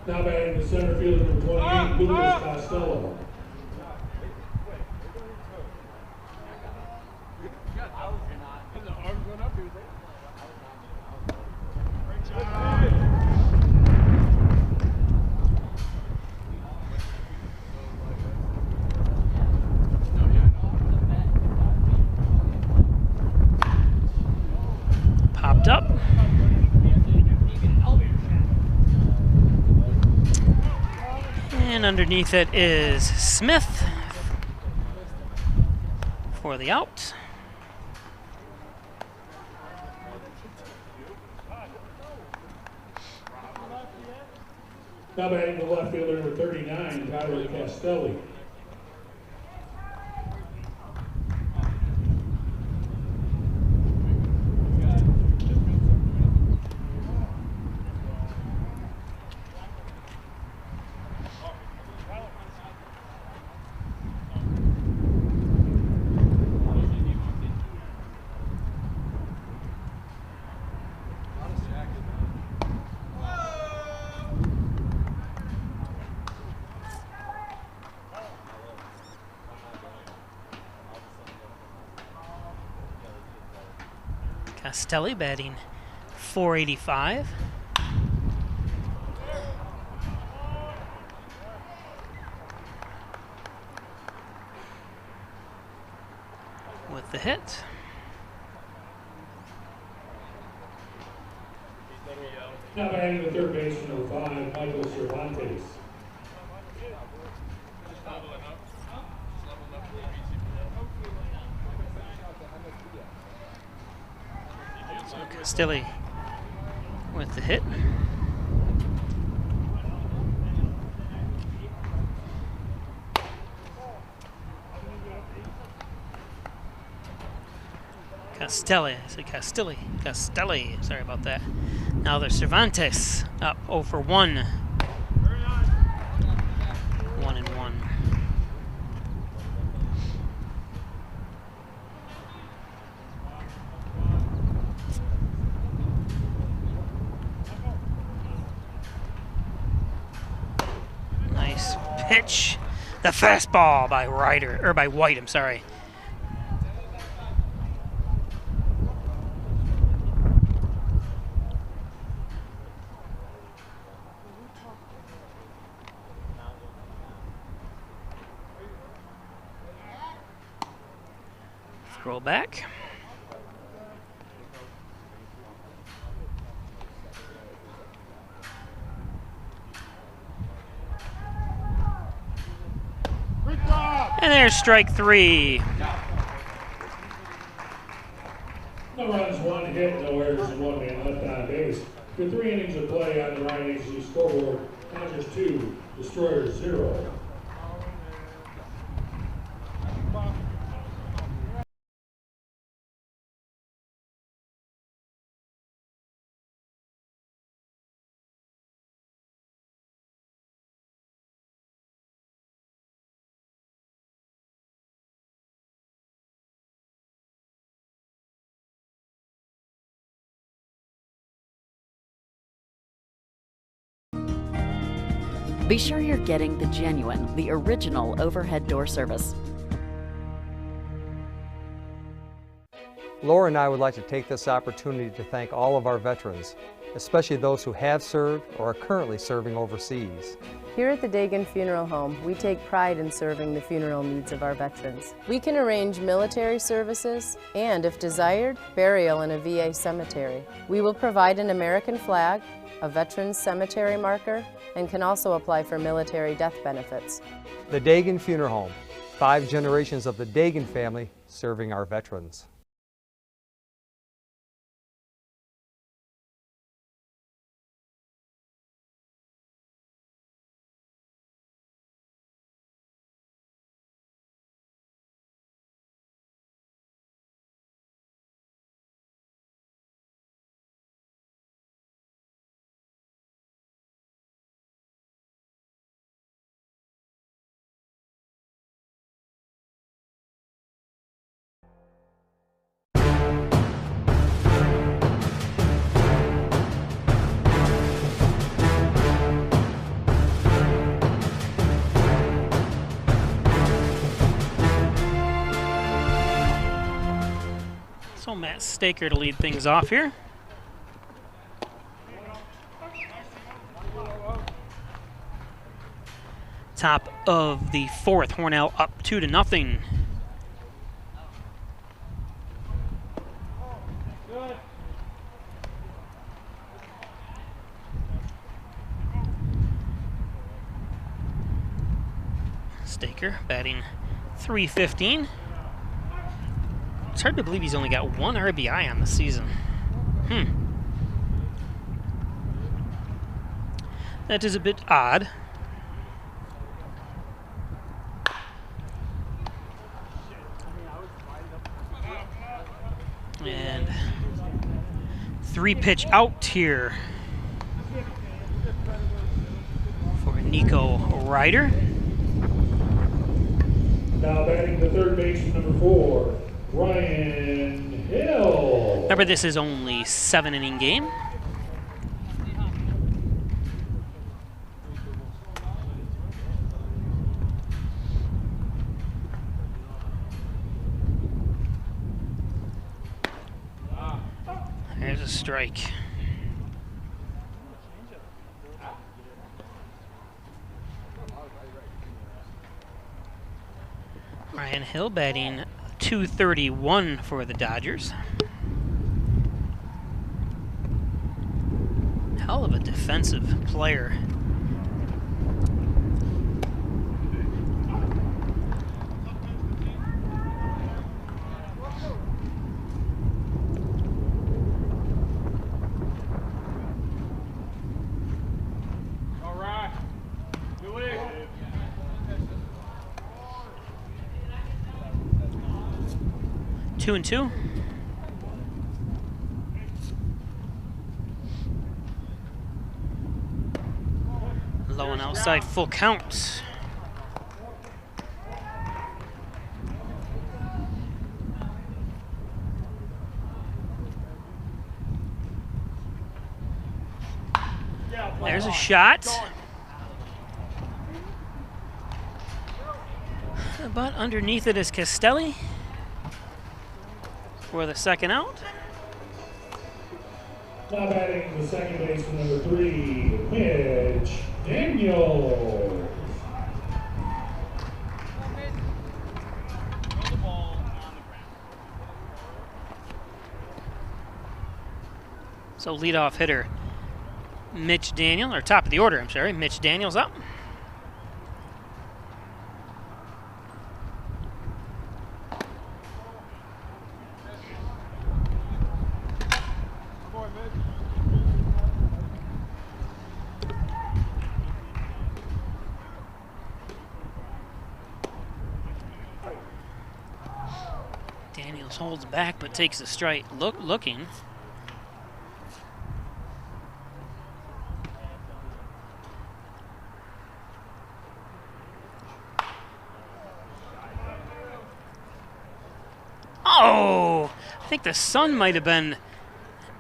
[SPEAKER 1] Now batting the center fielder, number 28, Lucas Costello.
[SPEAKER 2] Popped up. And underneath it is Smith for the out.
[SPEAKER 1] Now batting the left fielder, number 39, Tyler Castelli.
[SPEAKER 2] Castelli batting .485. With the hit.
[SPEAKER 1] Now batting the third baseman, number 5, Michael Cervantes.
[SPEAKER 2] Castelli with the hit. Castelli, sorry about that. Now there's Cervantes up 0 for 1. 1-1. Nice pitch. The fastball by White, I'm sorry. Scroll back. And there's strike 3.
[SPEAKER 1] No runs, 1 hit, no errors, and 1 man left on base. With 3 innings of play on the Ryan HC scoreboard, Dodgers 2, Destroyers 0.
[SPEAKER 3] Be sure you're getting the genuine, the original overhead door service.
[SPEAKER 4] Laura and I would like to take this opportunity to thank all of our veterans, especially those who have served or are currently serving overseas.
[SPEAKER 5] Here at the Dagan Funeral Home, we take pride in serving the funeral needs of our veterans. We can arrange military services and, if desired, burial in a VA cemetery. We will provide an American flag, a veterans cemetery marker, and can also apply for military death benefits.
[SPEAKER 4] The Dagan Funeral Home, 5 generations of the Dagan family serving our veterans.
[SPEAKER 2] So Matt Staker to lead things off here. Top of the 4th, Hornell up 2-0. Staker batting .315. It's hard to believe he's only got 1 RBI on the season. That is a bit odd. And 3-pitch out here for Nico Ryder.
[SPEAKER 1] Now batting the third baseman, number 4, Ryan Hill.
[SPEAKER 2] Remember, this is only 7-inning game. There's a strike. Ryan Hill batting .231 for the Dodgers. Hell of a defensive player.
[SPEAKER 6] All right. Do it.
[SPEAKER 2] 2-2. Low and outside, full count. There's a shot. But underneath it is Castelli for the second out.
[SPEAKER 1] Now batting the second baseman, number 3, Mitch Daniels.
[SPEAKER 2] So leadoff hitter Mitch Daniels, or top of the order, I'm sorry, Mitch Daniels up. Daniels holds back but takes a strike. Looking. Oh! I think the sun might have been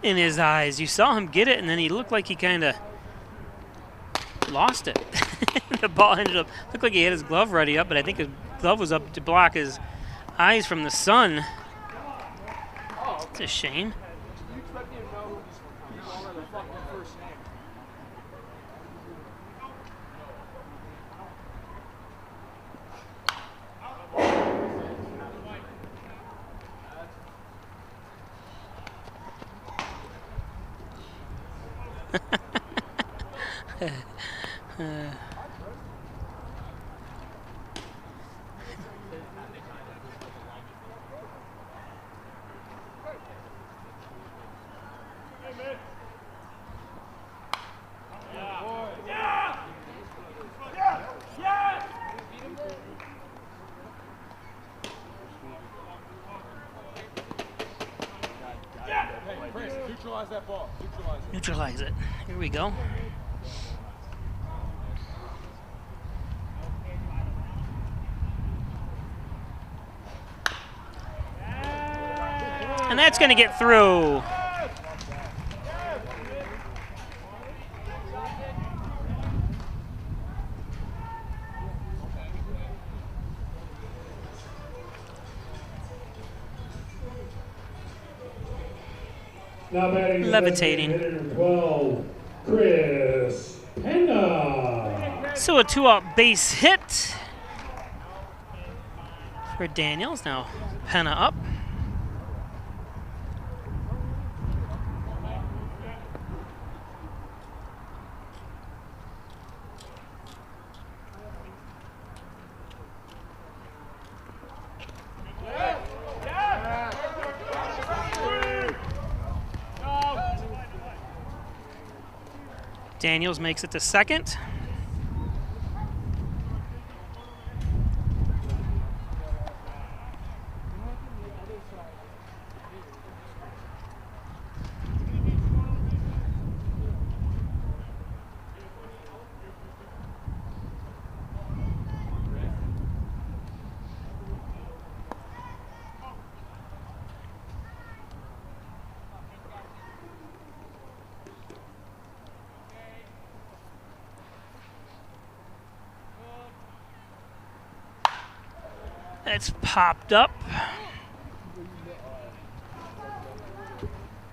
[SPEAKER 2] in his eyes. You saw him get it, and then he looked like he kind of lost it. The ball ended up, looked like he had his glove ready up, but I think his glove was up to block his eyes from the sun. It's a shame.
[SPEAKER 6] Neutralize that ball.
[SPEAKER 2] Neutralize it. Here we go. And that's going to get through.
[SPEAKER 1] Now batting
[SPEAKER 2] Levitating.
[SPEAKER 1] hitter 12, Chris Pena.
[SPEAKER 2] So a 2-out base hit for Daniels. Now Pena up. Daniels makes it to second. It's popped up.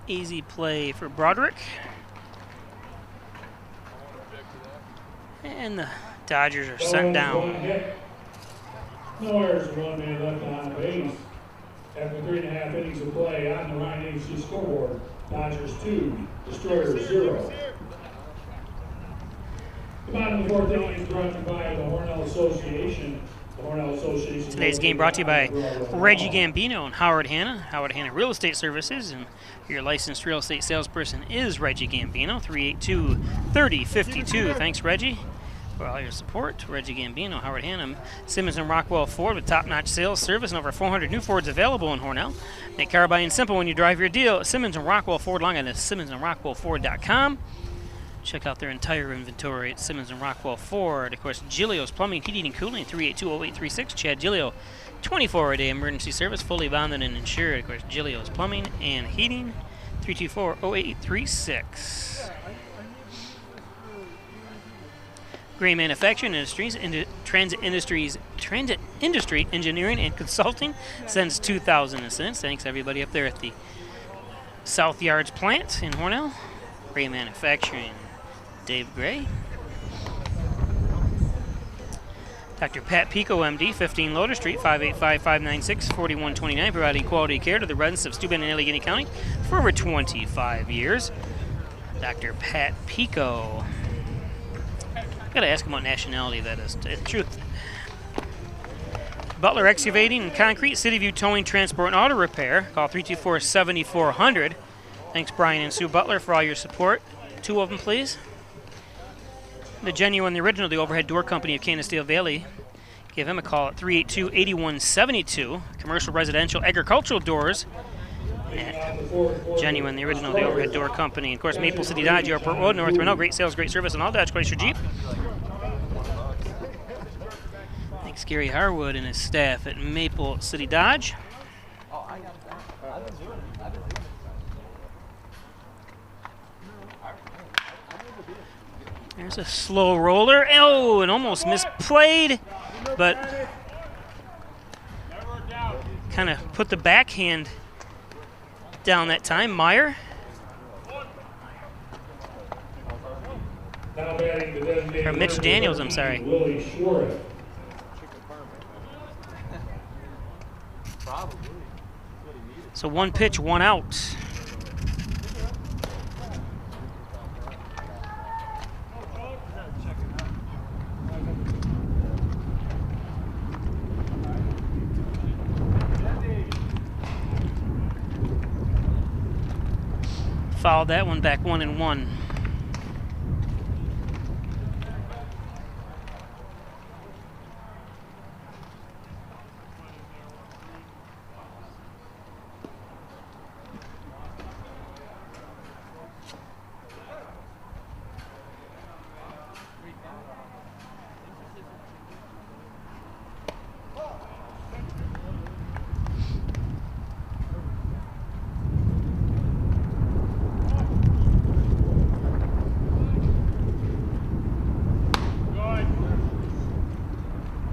[SPEAKER 2] Easy play for Broderick. And the Dodgers are sent down.
[SPEAKER 1] No errors, 1 man left on base. After 3.5 innings of play on the Ryan Agency scoreboard, Dodgers 2, Destroyers 0. The bottom of the 4th inning is brought to you by the Hornell Association.
[SPEAKER 2] Today's game brought to you by Reggie Gambino and Howard Hanna. Howard Hanna Real Estate Services, and your licensed real estate salesperson is Reggie Gambino, 382-3052. Thanks, Reggie, for all your support. Reggie Gambino, Howard Hanna, Simmons and Rockwell Ford with top-notch sales service and over 400 new Fords available in Hornell. Make car buying simple when you drive your deal. Simmons and Rockwell Ford, log on to simmonsandrockwellford.com. Check out their entire inventory at Simmons and Rockwell Ford. Of course, Gilio's Plumbing, Heating, and Cooling, 382-0836. Chad Gilio, 24-a-day emergency service, fully bonded and insured. Of course, Gilio's Plumbing and Heating, 324-0836. Gray Manufacturing Industries, Transit Industry Engineering and Consulting since 2006. Thanks everybody up there at the South Yards plant in Hornell. Gray Manufacturing. Dave Gray. Dr. Pat Pico, MD, 15 Loader Street, 585-596-4129, providing quality care to the residents of Steuben and Allegheny County for over 25 years. Dr. Pat Pico. Gotta ask him what nationality that is. To tell the truth. Butler Excavating and Concrete, City View Towing, Transport, and Auto Repair. Call 324-7400. Thanks, Brian and Sue Butler, for all your support. 2 of them, please. The genuine, the original, the Overhead Door Company of Canisteo Valley. Give him a call at 382-8172. Commercial, residential, agricultural doors. Genuine, the original, the Overhead Door Company. Of course, Maple City Dodge, Airport Road, North Renault. Great sales, great service, and all Dodge Chrysler Jeep. Thanks, Gary Harwood and his staff at Maple City Dodge. There's a slow roller. Oh, and almost misplayed, but kind of put the backhand down that time. Meyer. Or Mitch Daniels, I'm sorry. So 1 pitch, 1 out. Fouled that one back 1-1.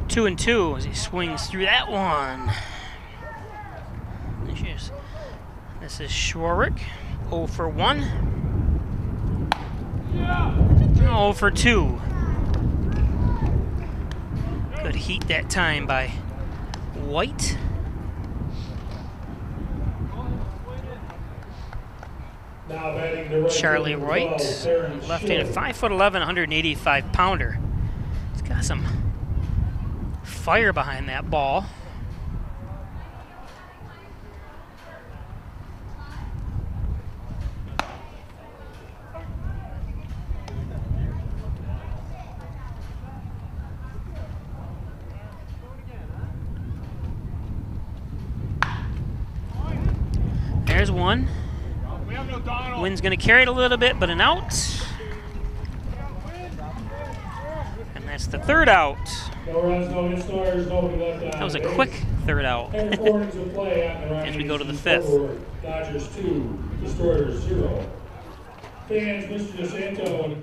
[SPEAKER 2] Two and two as he swings through that one. This is Schwarrick, 0 for 1. 0 for 2. Good heat that time by White.
[SPEAKER 1] Now batting the right
[SPEAKER 2] Charlie
[SPEAKER 1] fielder,
[SPEAKER 2] Wright,
[SPEAKER 1] 12,
[SPEAKER 2] left-handed, 5'11", 185-pounder. He's got some fire behind that ball. There's one. Wind's going to carry it a little bit, but an out. And that's the third out.
[SPEAKER 1] No runs, no hits, no errors, nobody left on
[SPEAKER 2] That was a
[SPEAKER 1] base.
[SPEAKER 2] quick third out.
[SPEAKER 1] And 4 innings of play on the
[SPEAKER 2] As we go to the
[SPEAKER 1] Rockies,
[SPEAKER 2] 5th.
[SPEAKER 1] Dodgers 2, Destroyers 0. Fans, Mr. DeSanto.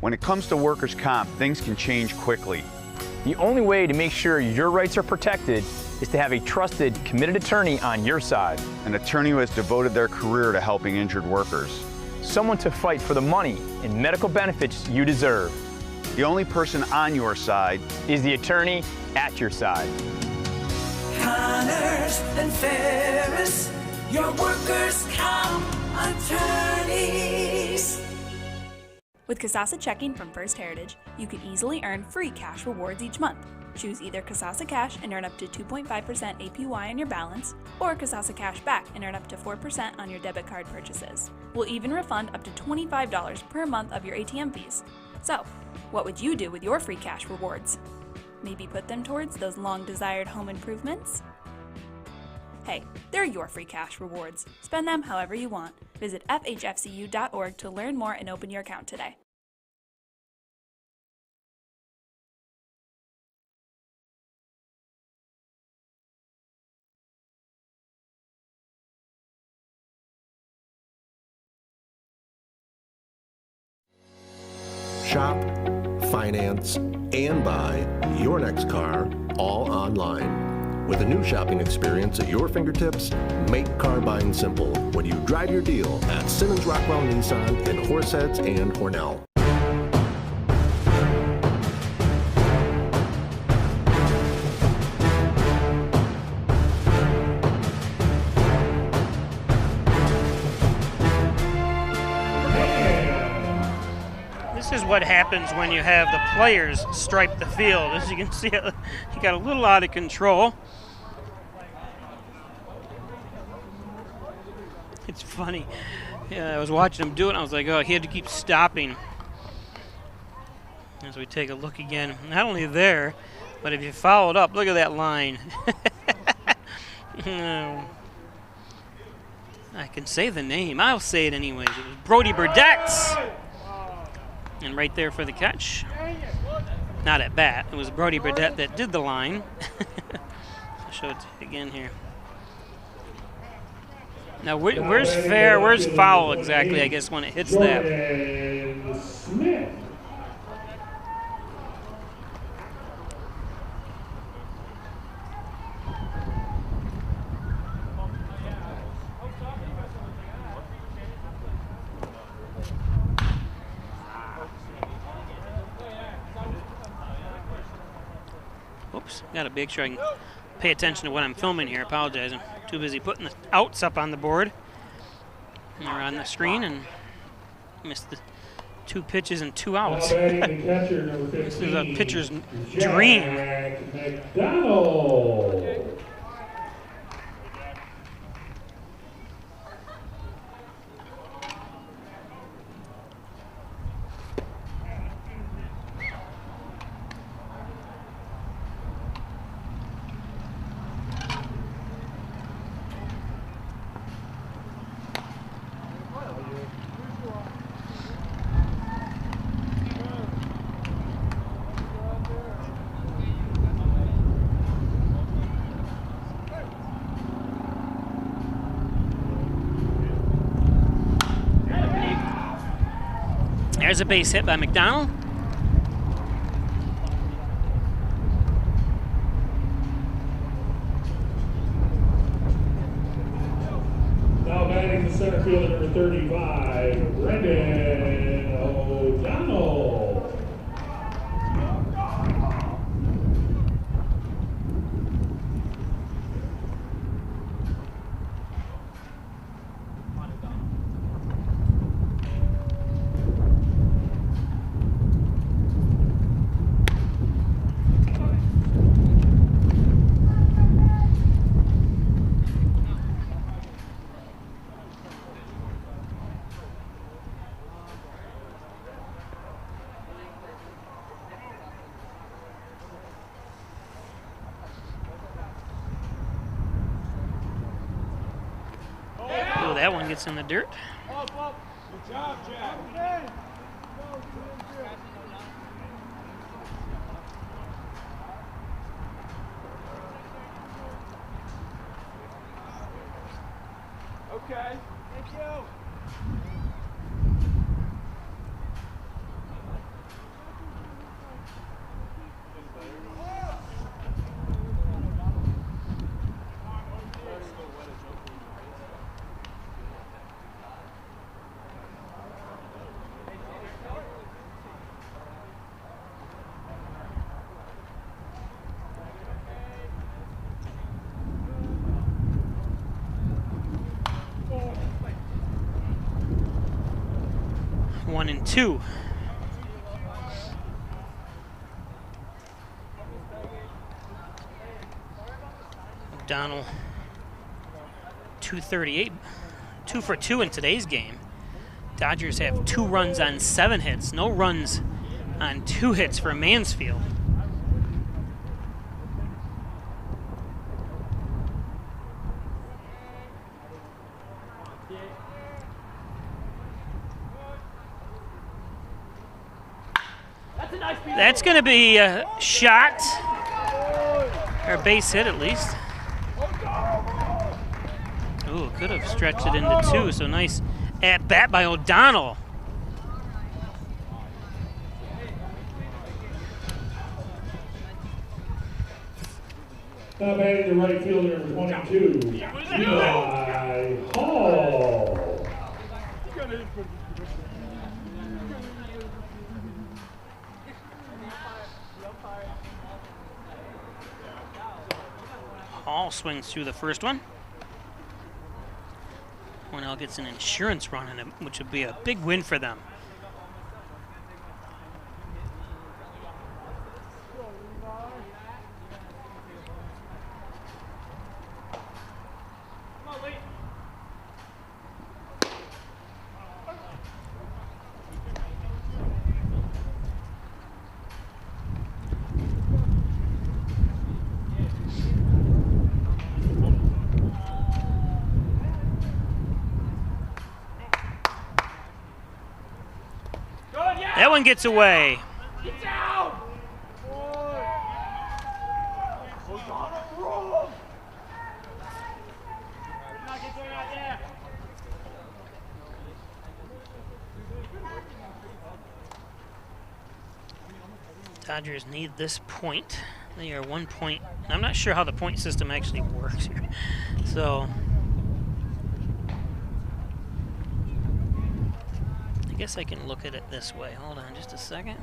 [SPEAKER 7] When it comes to workers' comp, things can change quickly.
[SPEAKER 8] The only way to make sure your rights are protected is to have a trusted, committed attorney on your side.
[SPEAKER 7] An attorney who has devoted their career to helping injured workers.
[SPEAKER 8] Someone to fight for the money and medical benefits you deserve.
[SPEAKER 7] The only person on your side
[SPEAKER 8] is the attorney at your side.
[SPEAKER 9] Connors and Ferris, your workers' comp attorneys.
[SPEAKER 10] With Kasasa Checking from First Heritage, you can easily earn free cash rewards each month. Choose either Kasasa Cash and earn up to 2.5% APY on your balance, or Kasasa Cash Back and earn up to 4% on your debit card purchases. We'll even refund up to $25 per month of your ATM fees. So, what would you do with your free cash rewards? Maybe put them towards those long-desired home improvements? Hey, they're your free cash rewards. Spend them however you want. Visit fhfcu.org to learn more and open your account today.
[SPEAKER 11] Shop, finance, and buy your next car all online. With a new shopping experience at your fingertips, make car buying simple when you drive your deal at Simmons Rockwell Nissan in Horseheads and Hornell.
[SPEAKER 2] This is what happens when you have the players stripe the field. As you can see, he got a little out of control. It's funny. Yeah, I was watching him do it, and I was like, oh, he had to keep stopping. As we take a look again, not only there, but if you follow it up, look at that line. I can say the name. I'll say it anyways. It was Brody Burdette. And right there for the catch. Not at bat. It was Brody Burdette that did the line. I'll show it again here. Now, where's fair? Where's foul exactly, I guess, when it hits that?
[SPEAKER 1] Smith.
[SPEAKER 2] Oops, gotta make sure I can pay attention to what I'm filming here. Apologizing. Too busy putting the outs up on the board or on the screen and missed the 2 pitches and 2 outs. This is a pitcher's dream.
[SPEAKER 1] Mcdonald.
[SPEAKER 2] There's a base hit by Mcdonald.
[SPEAKER 1] Now batting the center fielder, number 35, Brendan O'Donnell.
[SPEAKER 2] That one gets in the dirt.
[SPEAKER 6] Good job, Jack. Okay. Thank you.
[SPEAKER 2] One and two. O'Donnell, 238, 2 for 2 in today's game. Dodgers have 2 runs on 7 hits, no runs on 2 hits for Mansfield. That's going to be a shot, or a base hit at least. Ooh, could have stretched it into 2, so nice at bat by O'Donnell.
[SPEAKER 1] Now batting the right fielder, number 22, Eli Hall.
[SPEAKER 2] Hall swings through the first one. Hornell gets an insurance run in it, which would be a big win for them. That one gets away.
[SPEAKER 6] Get down!
[SPEAKER 2] Dodgers need this point. They are 1 point. I'm not sure how the point system actually works here. So I guess I can look at it this way. Hold on just a second.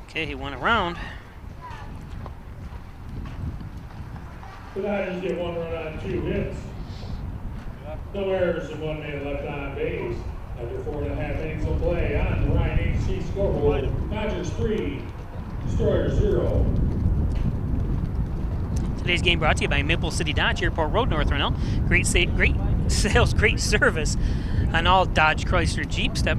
[SPEAKER 2] Okay, he went around.
[SPEAKER 1] The Dodgers get 1 run on 2 hits. No errors and 1 man left on base. After 4.5 innings of play on the Ryan HC scoreboard, Dodgers 3, Destroyers 0.
[SPEAKER 2] Today's game brought to you by Maple City Dodge, Airport Road, North Hornell. Great sales, great service on all Dodge, Chrysler, Jeep. Stop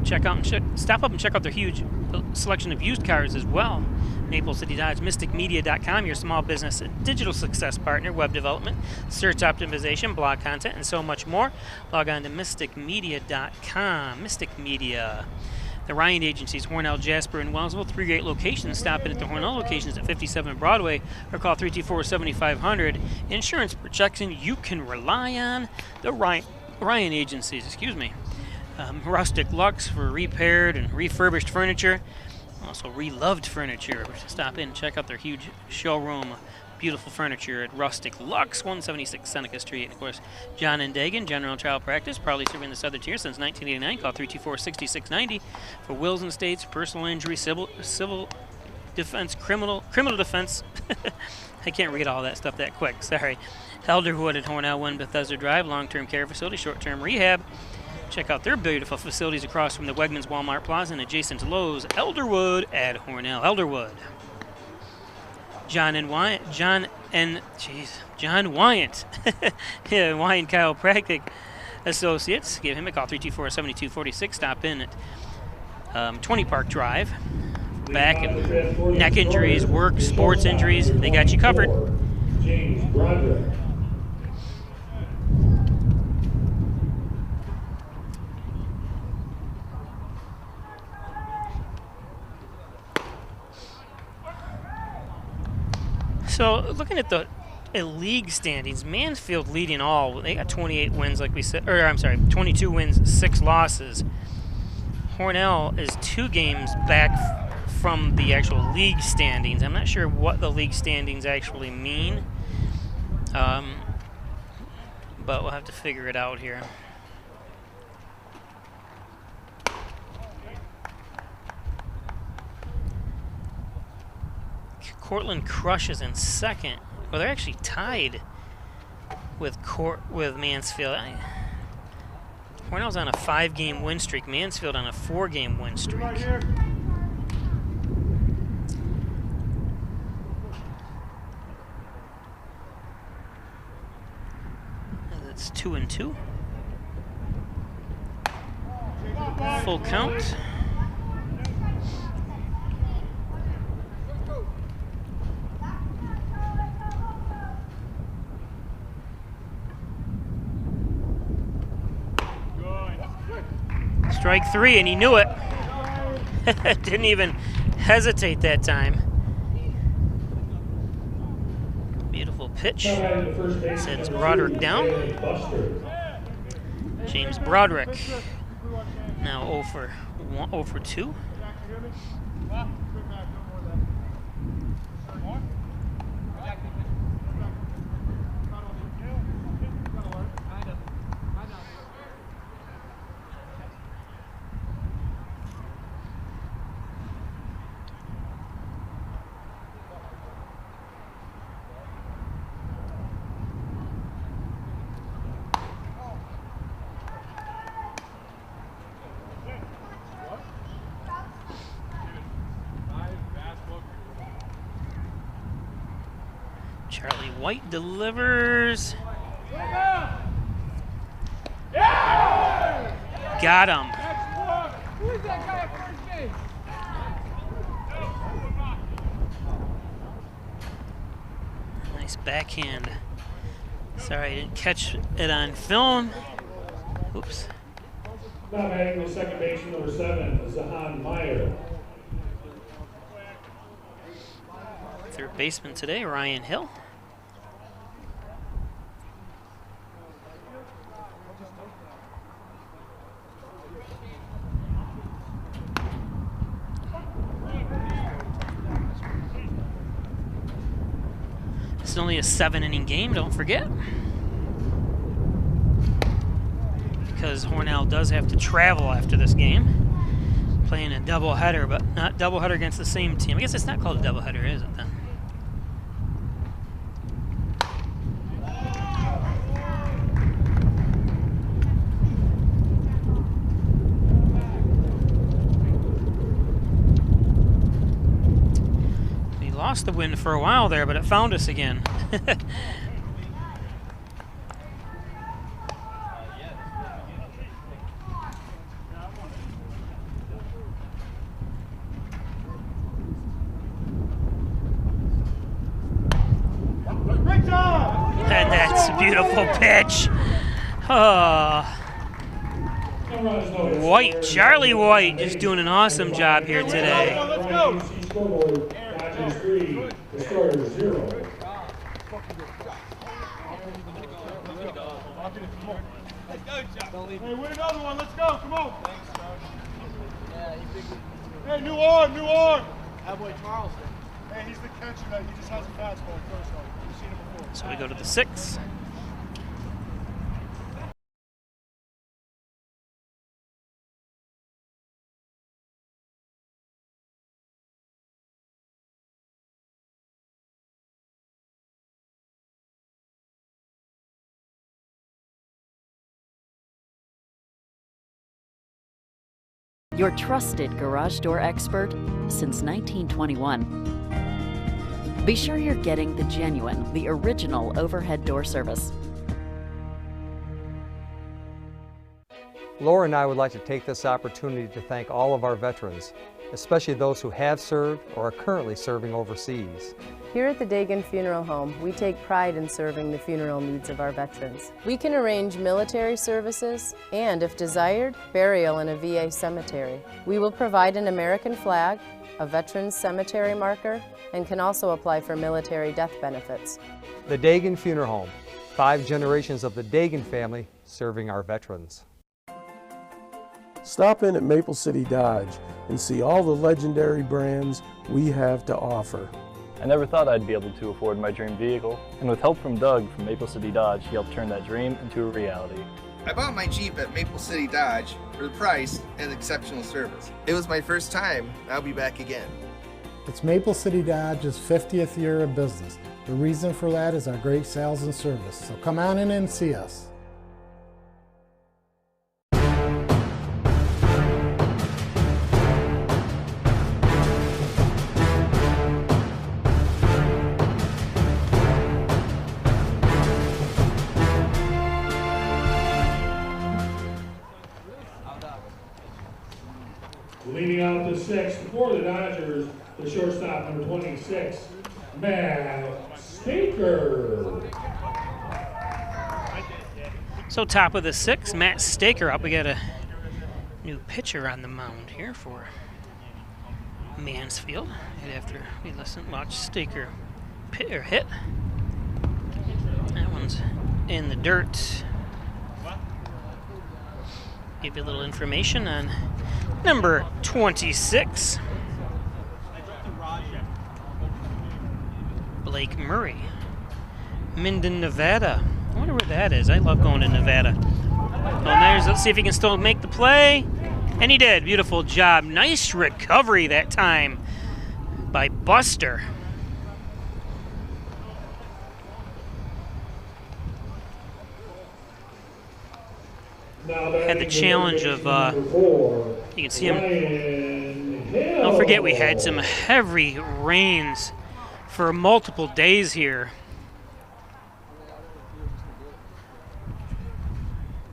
[SPEAKER 2] up and check out their huge selection of used cars as well. Maple City Dodge, mysticmedia.com, your small business digital success partner, web development, search optimization, blog content, and so much more. Log on to mysticmedia.com. Mystic Media. The Ryan agencies, Hornell, Jasper, and Wellsville. 3 great locations. Stop in at the Hornell locations at 57 Broadway or call 324-7500. Insurance protection you can rely on. The Ryan agencies, excuse me. Rustic Lux for repaired and refurbished furniture. Also reloved furniture. Stop in and check out their huge showroom. Beautiful furniture at Rustic Lux, 176 Seneca Street. And of course, John and Dagan, General Child Practice, proudly serving the Southern Tier since 1989. Call 324-6690 for wills and estates, personal injury, civil defense, criminal defense. I can't read all that stuff that quick. Sorry. Elderwood at Hornell, 1 Bethesda Drive, long-term care facility, short-term rehab. Check out their beautiful facilities across from the Wegmans Walmart Plaza and adjacent to Lowe's. Elderwood at Hornell. Elderwood. John Wyant. Yeah, Wyant Chiropractic Associates. Give him a call, 324-7246. Stop in at 20 Park Drive. Back and neck injuries, work, sports injuries, they got you covered.
[SPEAKER 1] James Broderick.
[SPEAKER 2] So, looking at the league standings, Mansfield leading all. They got 28 wins, like we said, or I'm sorry, 22 wins, 6 losses. Hornell is 2 games back from the actual league standings. I'm not sure what the league standings actually mean, but we'll have to figure it out here. Cortland Crush is in second. Well, they're actually tied with Mansfield. Hornell's on a 5-game win streak. Mansfield on a 4-game win streak. That's 2-2. Full count. Strike 3, and he knew it. Didn't even hesitate that time. Beautiful pitch. Sends Broderick down. James Broderick now 0 for 2. Charlie White delivers. Got him. Nice backhand. Sorry, I didn't catch it on film. Oops.
[SPEAKER 1] Now batting the second baseman, number 7, Zahan Meyer.
[SPEAKER 2] Third baseman today, Ryan Hill. It's only a 7-inning game, don't forget. Because Hornell does have to travel after this game. Playing a doubleheader, but not doubleheader against the same team. I guess it's not called a doubleheader, is it then? Lost the wind for a while there, but it found us again. And that's a beautiful pitch. Oh. White, Charlie White, just doing an awesome job here today.
[SPEAKER 6] Let's go.
[SPEAKER 1] Scoreboard, Dodgers 3, Destroyers 0.
[SPEAKER 6] Hey, win another one. Let's go. Come on. Hey, new arm. That boy Charleston. Hey, he's the catcher. He just has a fastball first. You've seen him before.
[SPEAKER 2] So we go to the 6.
[SPEAKER 3] Your trusted garage door expert since 1921. Be sure you're getting the genuine, the original overhead door service.
[SPEAKER 4] Laura and I would like to take this opportunity to thank all of our veterans, especially those who have served or are currently serving overseas.
[SPEAKER 5] Here at the Dagan Funeral Home, we take pride in serving the funeral needs of our veterans. We can arrange military services and, if desired, burial in a VA cemetery. We will provide an American flag, a veteran's cemetery marker, and can also apply for military death benefits.
[SPEAKER 4] The Dagan Funeral Home, 5 generations of the Dagan family serving our veterans.
[SPEAKER 12] Stop in at Maple City Dodge and see all the legendary brands we have to offer.
[SPEAKER 13] I never thought I'd be able to afford my dream vehicle, and with help from Doug from Maple City Dodge, he helped turn that dream into a reality.
[SPEAKER 14] I bought my Jeep at Maple City Dodge for the price and exceptional service. It was my first time. I'll be back again.
[SPEAKER 15] It's Maple City Dodge's 50th year of business. The reason for that is our great sales and service. So come on in and see us.
[SPEAKER 1] Leading out the 6th for the Dodgers, the shortstop, number 26, Matt Staker.
[SPEAKER 2] So top of the 6th, Matt Staker up. We got a new pitcher on the mound here for Mansfield. And after we watch Staker hit. That one's in the dirt. Give you a little information on number 26, Blake Murray, Minden, Nevada. I wonder where that is. I love going to Nevada. Oh, let's see if he can still make the play. And he did. Beautiful job. Nice recovery that time by Buster. Had the challenge of, you can see him. Don't forget we had some heavy rains for multiple days here.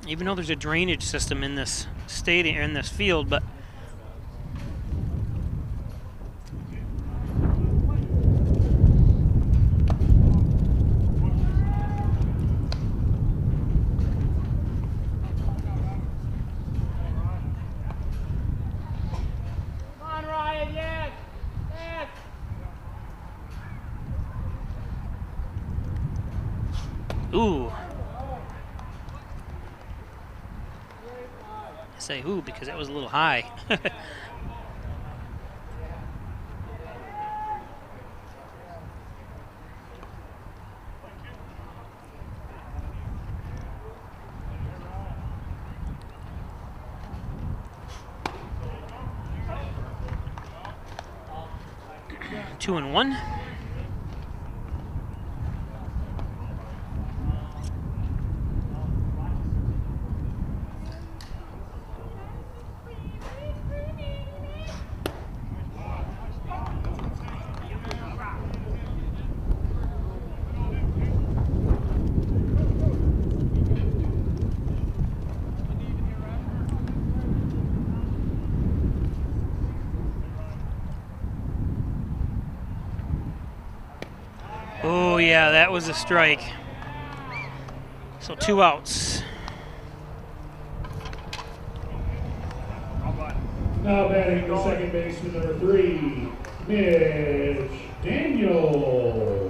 [SPEAKER 2] Even though there's a drainage system in this stadium, in this field, but ooh. I say ooh because that was a little high. Two and one. Oh, yeah, that was a strike. So 2 outs.
[SPEAKER 1] Now batting the second baseman, number 3, Mitch Daniels.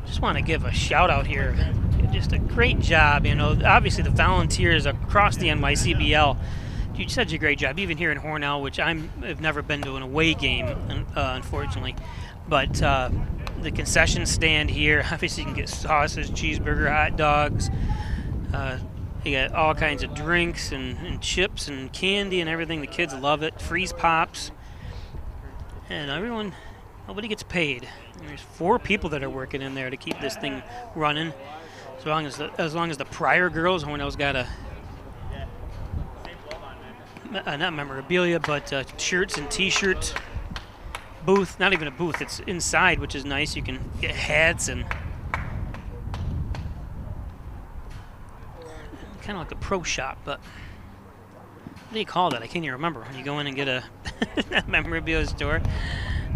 [SPEAKER 2] Just want to give a shout out here. Just a great job. You know, obviously the volunteers across the NYCBL did such a great job. Even here in Hornell, which I've never been to an away game, unfortunately. But the concession stand here, obviously you can get sausage, cheeseburger, hot dogs. You got all kinds of drinks and chips and candy and everything. The kids love it. Freeze pops. And nobody gets paid. And there's 4 people that are working in there to keep this thing running. As long as the prior girls, Hornell's got a not memorabilia, but shirts and T-shirts booth. Not even a booth. It's inside, which is nice. You can get hats and kind of like a pro shop, but what do you call that? I can't even remember. When you go in and get a memorabilia store.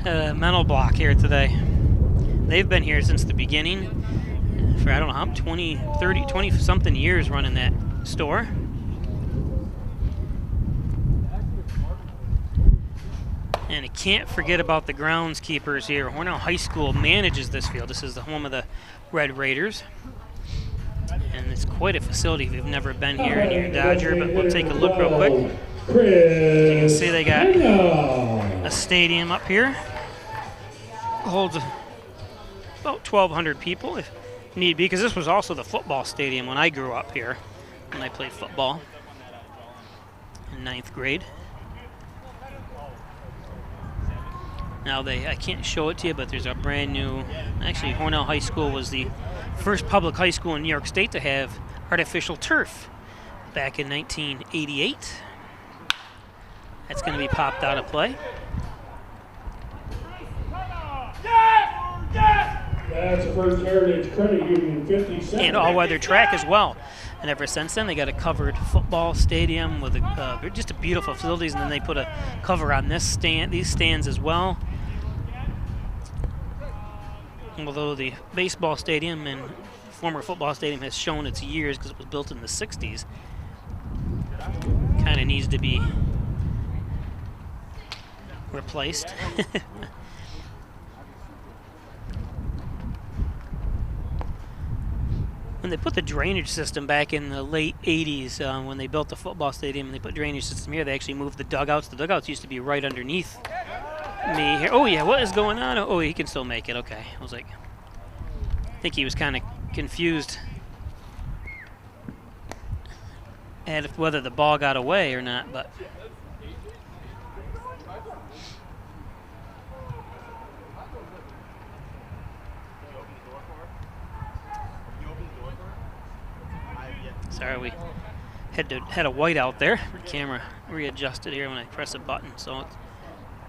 [SPEAKER 2] Mental block here today. They've been here since the beginning for, I don't know how, 20 something years running that store. And I can't forget about the groundskeepers here. Hornell High School manages this field. This is the home of the Red Raiders. And it's quite a facility if you've never been here and you're a Dodger, but we'll take a look real quick. You can see they got a stadium up here. Holds about 1,200 people if need be, because this was also the football stadium when I grew up here, when I played football in 9th grade. Now I can't show it to you, but there's a brand new, actually Hornell High School was the first public high school in New York State to have artificial turf back in 1988. That's going to be popped out of play.
[SPEAKER 1] That's the First Heritage Credit Union 57.
[SPEAKER 2] And all-weather track as well. And ever since then, they got a covered football stadium with just a beautiful facilities, and then they put a cover on these stands as well. Although the baseball stadium and former football stadium has shown its years because it was built in the 60s, kind of needs to be replaced. When they put the drainage system back in the late 80s, when they built the football stadium and they put drainage system here, they actually moved the dugouts. The dugouts used to be right underneath me here. Oh yeah, what is going on? Oh, he can still make it. Okay. I was like, I think he was kind of confused at whether the ball got away or not, but sorry, we had a white out there. The camera readjusted here when I press a button, so it's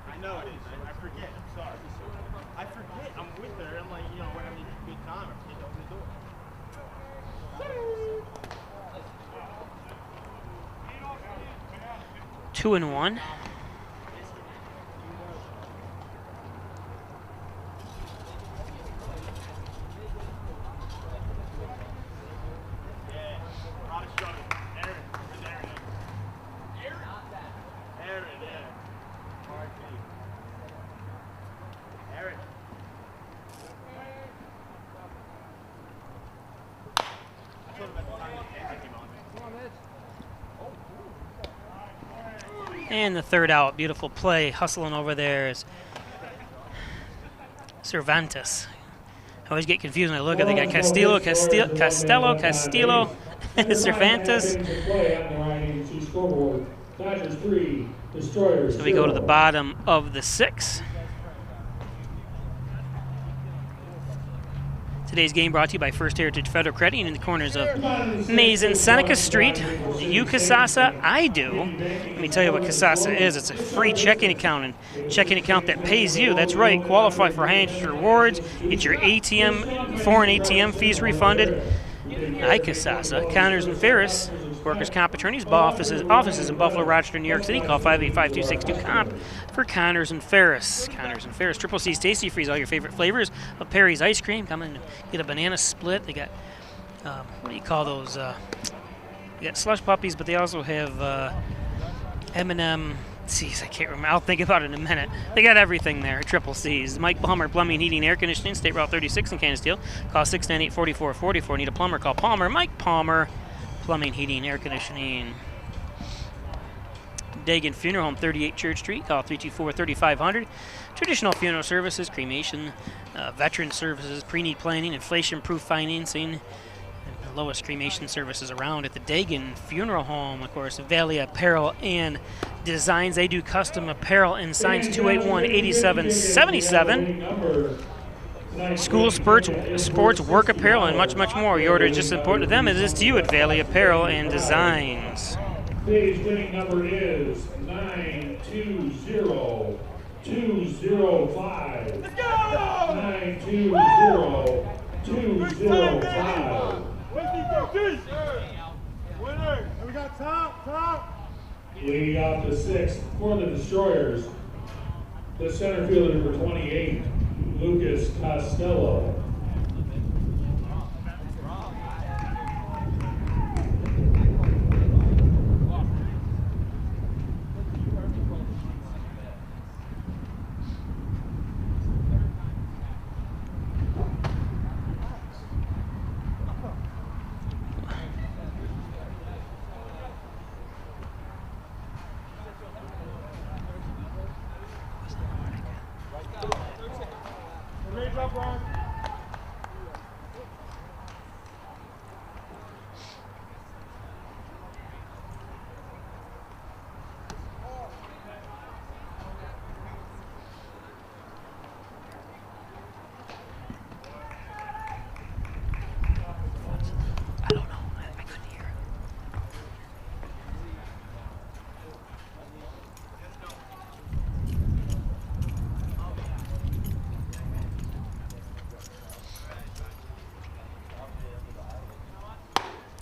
[SPEAKER 6] I know it is. I forget. I'm sorry. I forget. I'm with her. I'm like, we're having a good time. I forget to open the door.
[SPEAKER 2] 2-1. And the third out, beautiful play, hustling over there is Cervantes. I always get confused when I look at they got Castillo, Cervantes. So we go to the bottom of the 6th. Today's game brought to you by First Heritage Federal Credit in the corners of Mays and Seneca Street. Do you, Casasa? I do. Let me tell you what Casasa is. It's a free checking account, and checking account that pays you. That's right. Qualify for high-interest rewards. Get your foreign ATM fees refunded. Hi, Casasa. Connors and Ferris, workers' comp attorneys, offices in Buffalo, Rochester, New York City. Call 585-262-COMP for Connors and Ferris. Connors and Ferris. Triple C's Tasty Freeze, all your favorite flavors of Perry's ice cream. Come in and get a banana split. They got, what do you call those? They got slush puppies, but they also have M&M. Jeez, I can't remember. I'll think about it in a minute. They got everything there at Triple C's. Mike Palmer, Plumbing, Heating, Air Conditioning, State Route 36 in Canisteel. Call 698-4444. Need a plumber? Call Palmer. Mike Palmer, Plumbing, Heating, Air Conditioning. Dagan Funeral Home, 38 Church Street. Call 324-3500. Traditional funeral services, cremation, veteran services, pre-need planning, inflation-proof financing. The lowest cremation services around at the Dagan Funeral Home. Of course, Valley Apparel and Designs. They do custom apparel and signs. 281-8777. School sports, work apparel, and much, much more. Your order is just as important to them as it is to you at Valley Apparel and Designs.
[SPEAKER 1] Today's winning number is 920-205. Let's go! 920-205.
[SPEAKER 6] Winner! And we got top!
[SPEAKER 1] Leading off the sixth for the Destroyers, the center fielder number 28, Lucas Costello.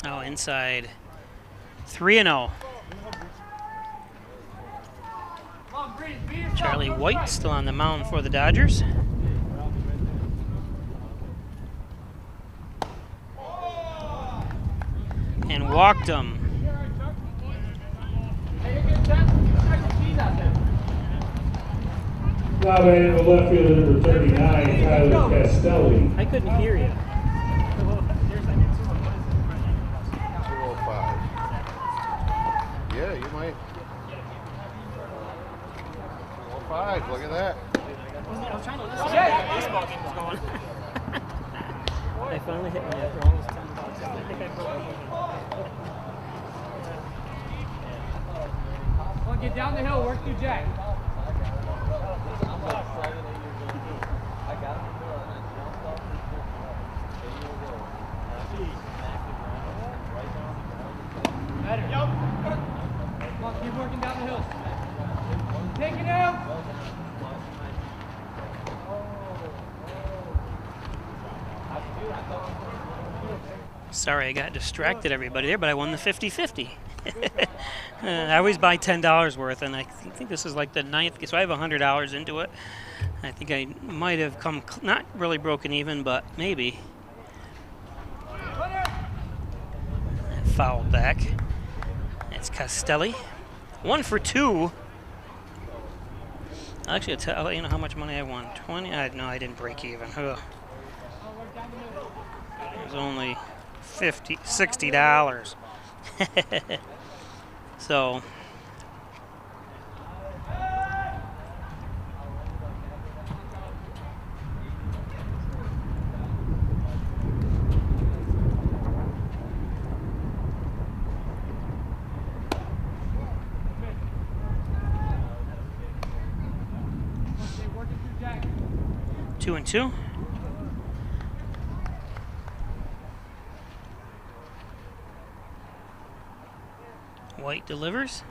[SPEAKER 2] Oh, inside. 3-0. Charlie White still on the mound for the Dodgers. And walked him.
[SPEAKER 1] Now batting the left fielder number 39, Tyler Castelli.
[SPEAKER 2] I couldn't hear you.
[SPEAKER 16] 205. Yeah, you might. 205, look at that.
[SPEAKER 2] I was trying to listen to that baseball game was going. I finally hit me after all this time. I think I broke it.
[SPEAKER 17] Well, get down the hill, work through Jack. Better. Come on, keep working down the hill. Take it out.
[SPEAKER 2] Sorry, I got distracted, everybody there, but I won the 50-50. I always buy $10 worth, and I think this is like the 9th, so I have $100 into it. I think I might have come, not really broken even, but maybe. Fouled back. It's Castelli. 1 for 2. Actually, I'll let you know how much money I won. 20? No, I didn't break even. Ugh. It was only $60. So. Two and two. White delivers.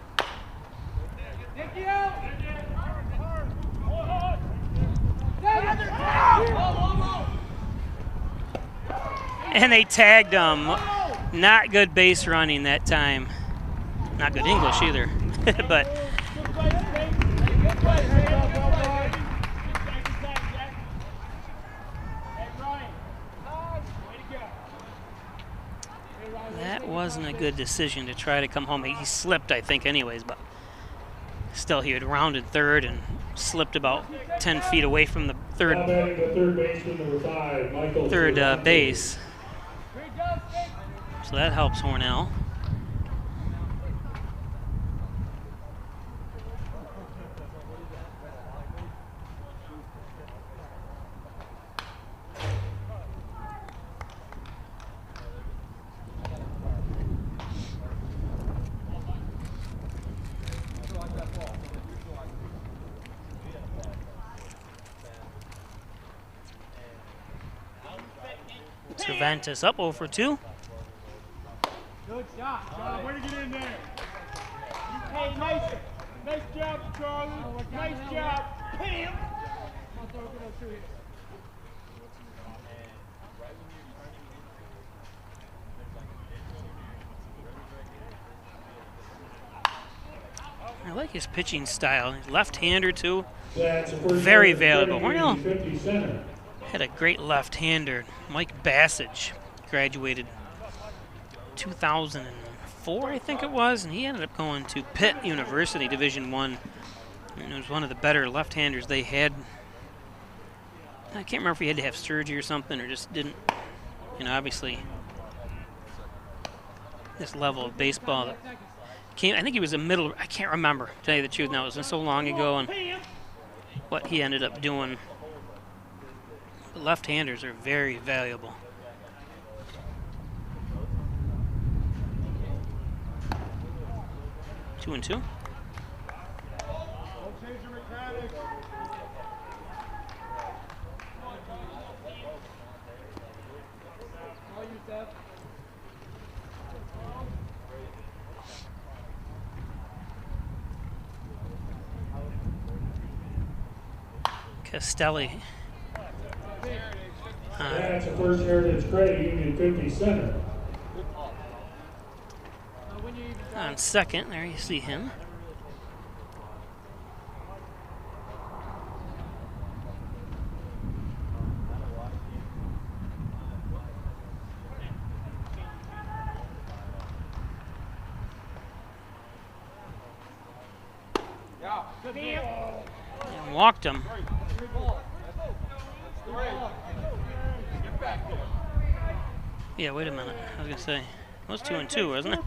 [SPEAKER 2] And they tagged him. Not good base running that time. Not good English either. But that wasn't a good decision to try to come home. He slipped, I think, anyways, but still he had rounded third and slipped about 10 feet away from the third base. So that helps Hornell. Cervantes up 0 for 2.
[SPEAKER 6] Good shot, Charlie. Way to get in there. Hey, nice job, Charlie. Nice job. Hit him.
[SPEAKER 2] I like his pitching style. Left-hander too. Very valuable. Hornell had a great left-hander. Mike Bassage graduated 2004, I think it was, and he ended up going to Pitt University, Division I. And it was one of the better left-handers they had. I can't remember if he had to have surgery or something, or just didn't. You know, obviously, this level of baseball. I think he was a middle. I can't remember, to tell you the truth. Now it was so long ago, and what he ended up doing. The left-handers are very valuable. 2-2. Castelli.
[SPEAKER 1] That's a first heritage credit, Union 50 center.
[SPEAKER 2] On second, there you see him. And walked him. Yeah, wait a minute. I was going to say, it was 2-2, wasn't it?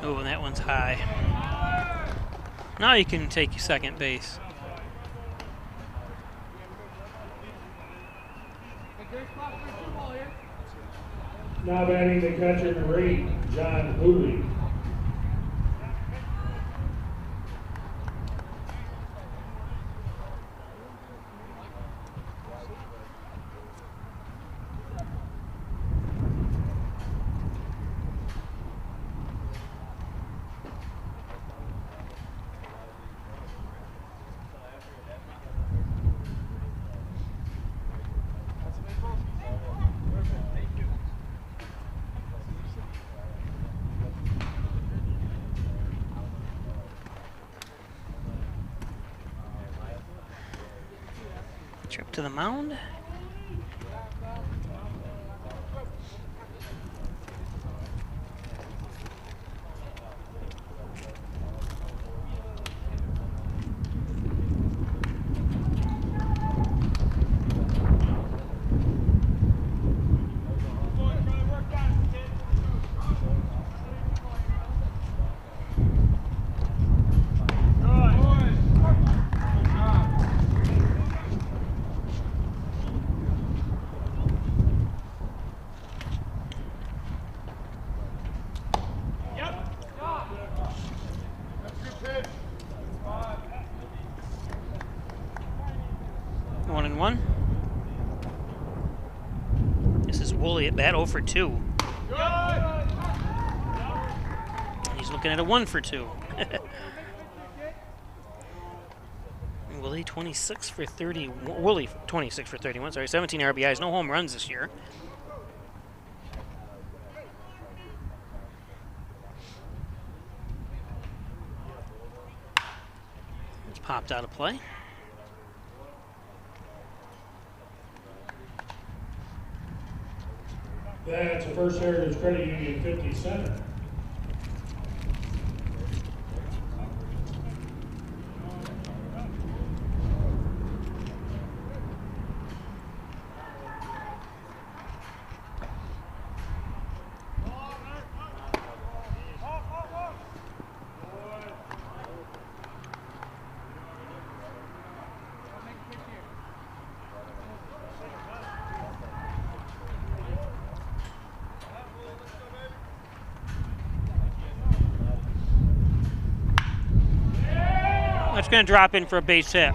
[SPEAKER 2] Oh, that one's high. Now you can take second base.
[SPEAKER 1] Now batting the catcher in the rate, John Hooley.
[SPEAKER 2] Trip to the mound. 1-1. This is Woolley at bat, 0 for 2. And he's looking at a 1 for 2. Woolley 26 for 30. Woolley 26 for 31. Sorry, 17 RBIs, no home runs this year. It's popped out of play.
[SPEAKER 1] That's a First Heritage Credit Union 50 center.
[SPEAKER 2] That's going to drop in for a base hit.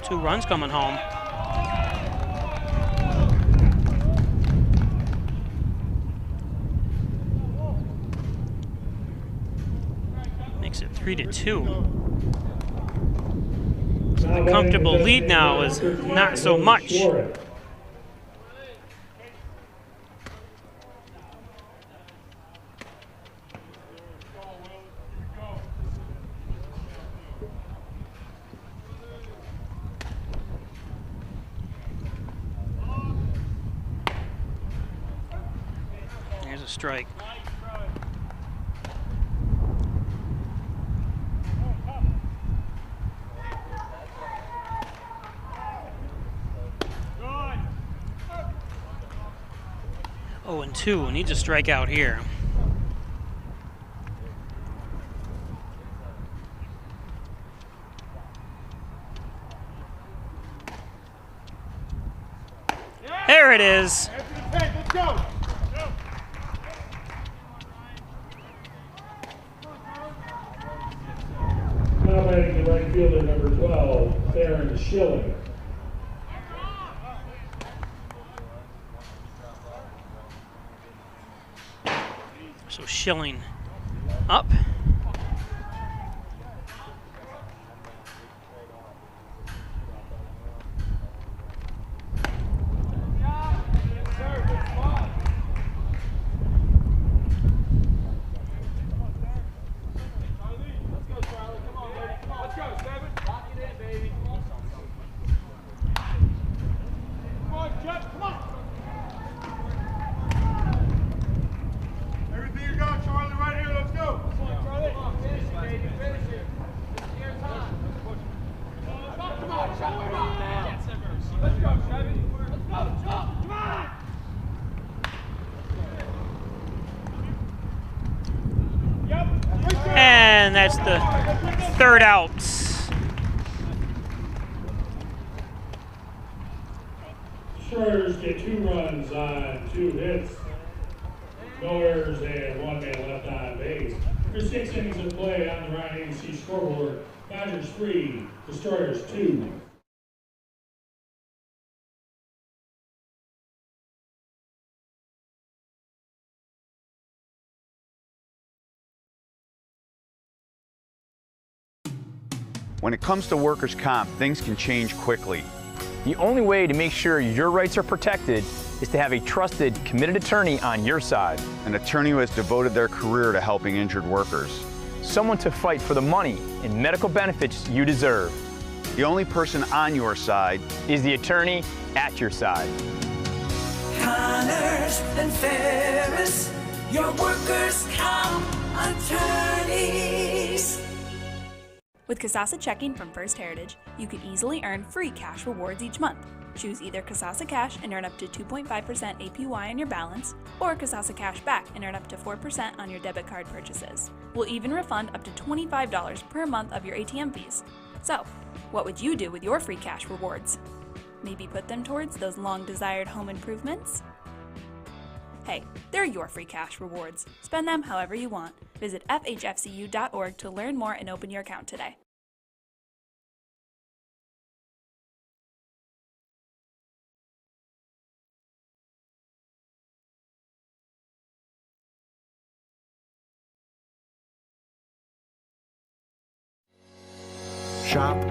[SPEAKER 2] 2 runs coming home. Makes it 3-2. So the comfortable lead now is not so much. There's a strike. Oh, and 2. Needs a strikeout here. There it is.
[SPEAKER 6] Let's go.
[SPEAKER 1] Now batting the right fielder, number 12, Theron Schilling.
[SPEAKER 2] So Schilling up. And that's the 3rd out.
[SPEAKER 1] Stars get 2 runs on 2 hits. No errors and 1 man left on base. For 6 innings of play on the Ryan AC scoreboard, Dodgers 3, Destroyers 2.
[SPEAKER 7] When it comes to workers' comp, things can change quickly.
[SPEAKER 8] The only way to make sure your rights are protected is to have a trusted, committed attorney on your side.
[SPEAKER 7] An attorney who has devoted their career to helping injured workers.
[SPEAKER 8] Someone to fight for the money and medical benefits you deserve.
[SPEAKER 7] The only person on your side
[SPEAKER 8] is the attorney at your side.
[SPEAKER 9] Connors and Ferris, your workers' comp attorneys.
[SPEAKER 10] With Kasasa Checking from First Heritage, you can easily earn free cash rewards each month. Choose either Kasasa Cash and earn up to 2.5% APY on your balance, or Kasasa Cash Back and earn up to 4% on your debit card purchases. We'll even refund up to $25 per month of your ATM fees. So, what would you do with your free cash rewards? Maybe put them towards those long-desired home improvements? Hey, they're your free cash rewards. Spend them however you want. Visit FHFCU.org to learn more and open your account today.
[SPEAKER 11] shop,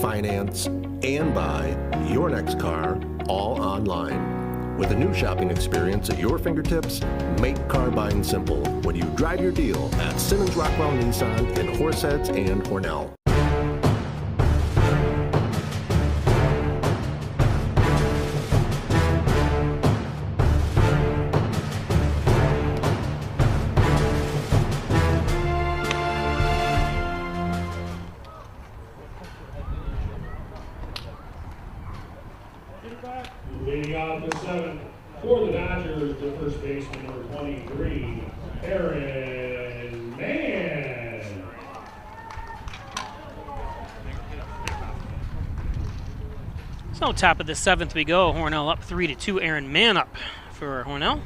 [SPEAKER 11] finance, and buy your next car all online. With a new shopping experience at your fingertips, make car buying simple when you drive your deal at Simmons Rockwell Nissan in Horseheads and Hornell.
[SPEAKER 1] Leading off the seventh for the Dodgers, the first baseman, number 23, Aaron Mann.
[SPEAKER 2] So top of the seventh we go. Hornell up 3-2. Aaron Mann up for Hornell.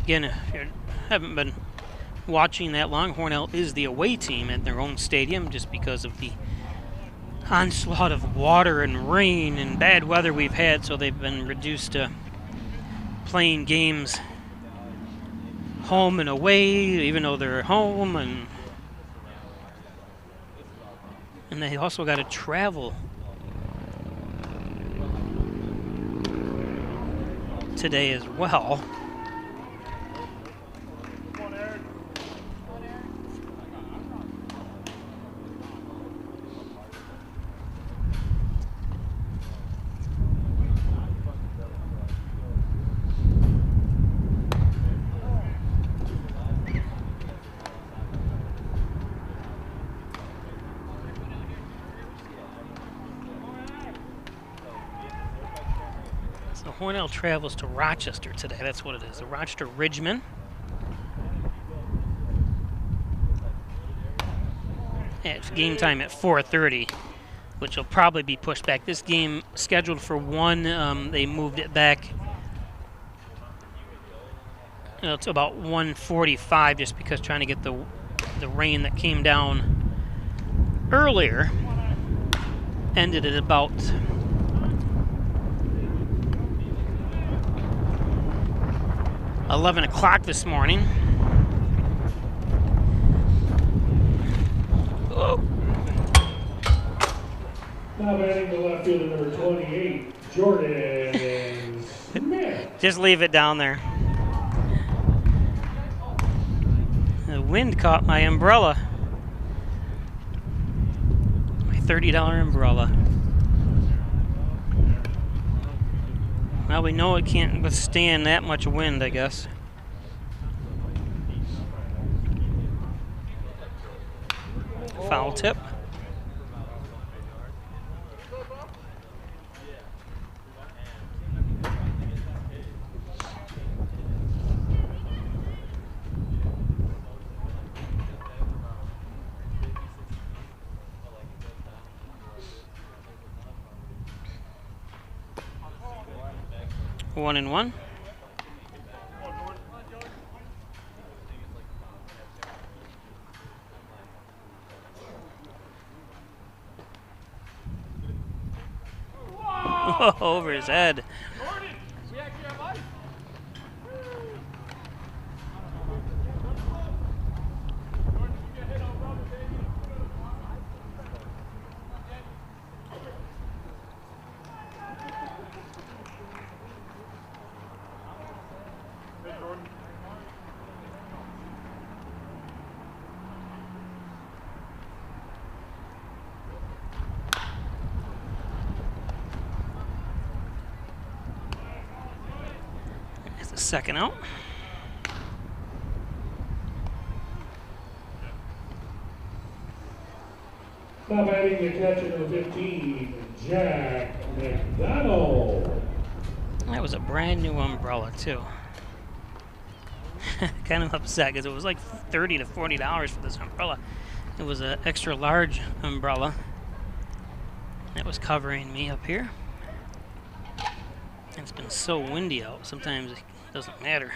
[SPEAKER 2] Again, if you haven't been watching that long, Hornell is the away team at their own stadium just because of the onslaught of water and rain and bad weather we've had, so they've been reduced to playing games home and away, even though they're home, and they also got to travel today as well. Hornell travels to Rochester today. That's what it is, the Rochester Ridgemen. It's game time at 4:30, which will probably be pushed back. This game scheduled for 1, they moved it back to about 1:45 just because trying to get the rain that came down earlier ended at about 11 o'clock this morning. Oh.
[SPEAKER 1] Now batting the left fielder, number 28, Jordan Smith.
[SPEAKER 2] Just leave it down there. The wind caught my umbrella. My $30 umbrella. Well, we know it can't withstand that much wind, I guess. Foul tip. One and one. Whoa, over his head. Second out.
[SPEAKER 1] Now batting the catcher, number 15, Jack Mcdonald.
[SPEAKER 2] That was a brand new umbrella too. Kind of upset because it was like $30 to $40 for this umbrella. It was an extra large umbrella that was covering me up here. It's been so windy out, sometimes it doesn't matter.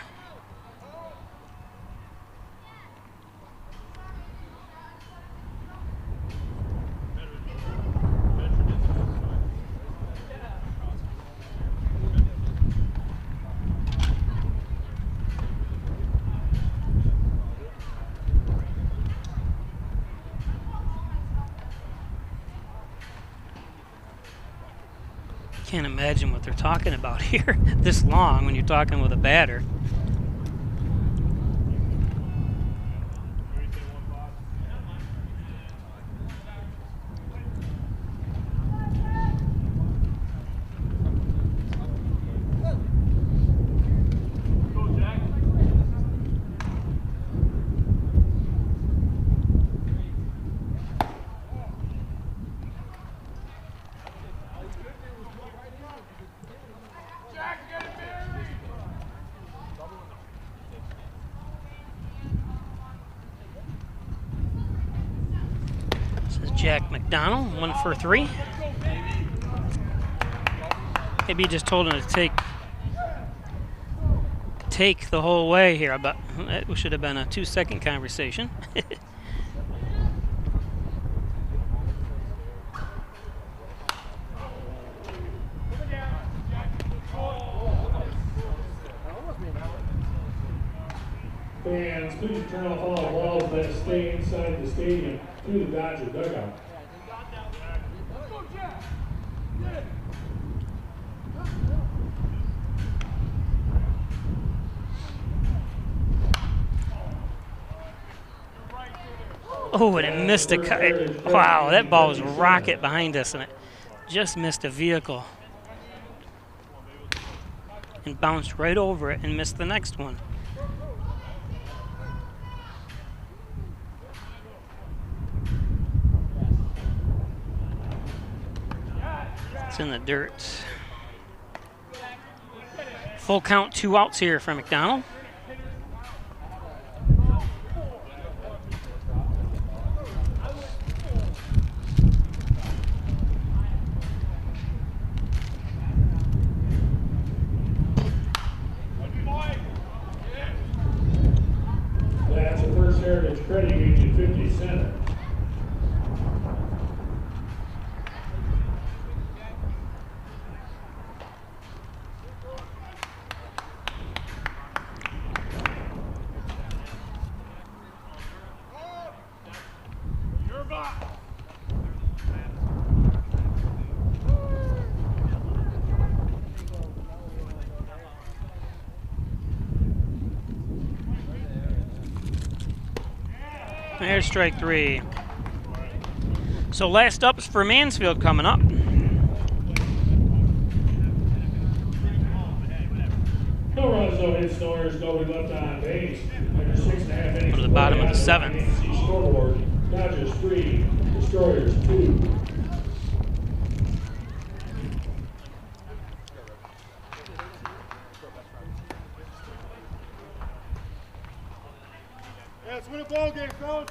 [SPEAKER 2] Can't imagine what they're talking about here this long when you're talking with a batter. Jack Mcdonald, 1 for 3. Maybe he just told him to take the whole way here, but that should have been a 2-second conversation.
[SPEAKER 1] Fans, please turn off all balls that stay inside the stadium through the Dodger dugout.
[SPEAKER 2] Oh, and it missed a cut. Wow, that ball was rocket behind us, and it just missed a vehicle. And bounced right over it and missed the next one. It's in the dirt. Full count, 2 outs here for McDonald.
[SPEAKER 1] That's a First Heritage Credit Union 50 center.
[SPEAKER 2] There's strike 3. So last up is for Mansfield coming up.
[SPEAKER 1] No runs, no hits, no errors, nobody left on base. After 6.5 innings.
[SPEAKER 2] To the bottom of the 7th.
[SPEAKER 1] Scoreboard, Dodgers 3, Destroyers 2.
[SPEAKER 6] Let's win a ball game, coach.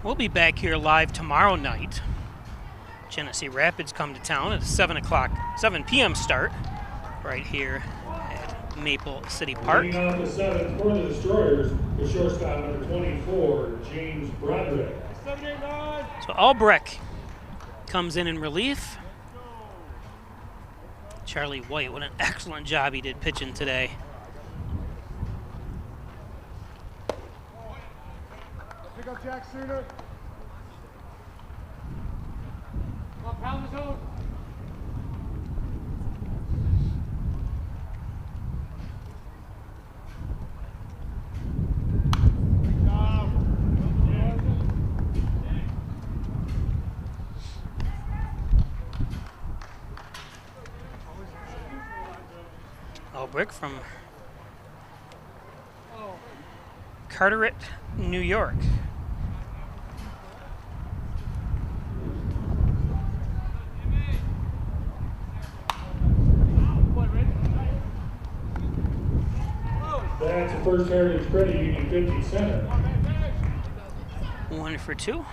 [SPEAKER 2] We'll be back here live tomorrow night. Genesee Rapids come to town at a 7 p.m. start right here at Maple City Park.
[SPEAKER 1] Leading on the 7th for the Destroyers, the shortstop number 24, James Broderick.
[SPEAKER 2] So Albrecht comes in relief. Charlie White, what an excellent job he did pitching today.
[SPEAKER 6] Pick up Jack sooner. Come on, pound the zone.
[SPEAKER 2] Albrecht from Carteret, New York.
[SPEAKER 1] That's the First Heritage Credit Union 50 center.
[SPEAKER 2] 1 for 2.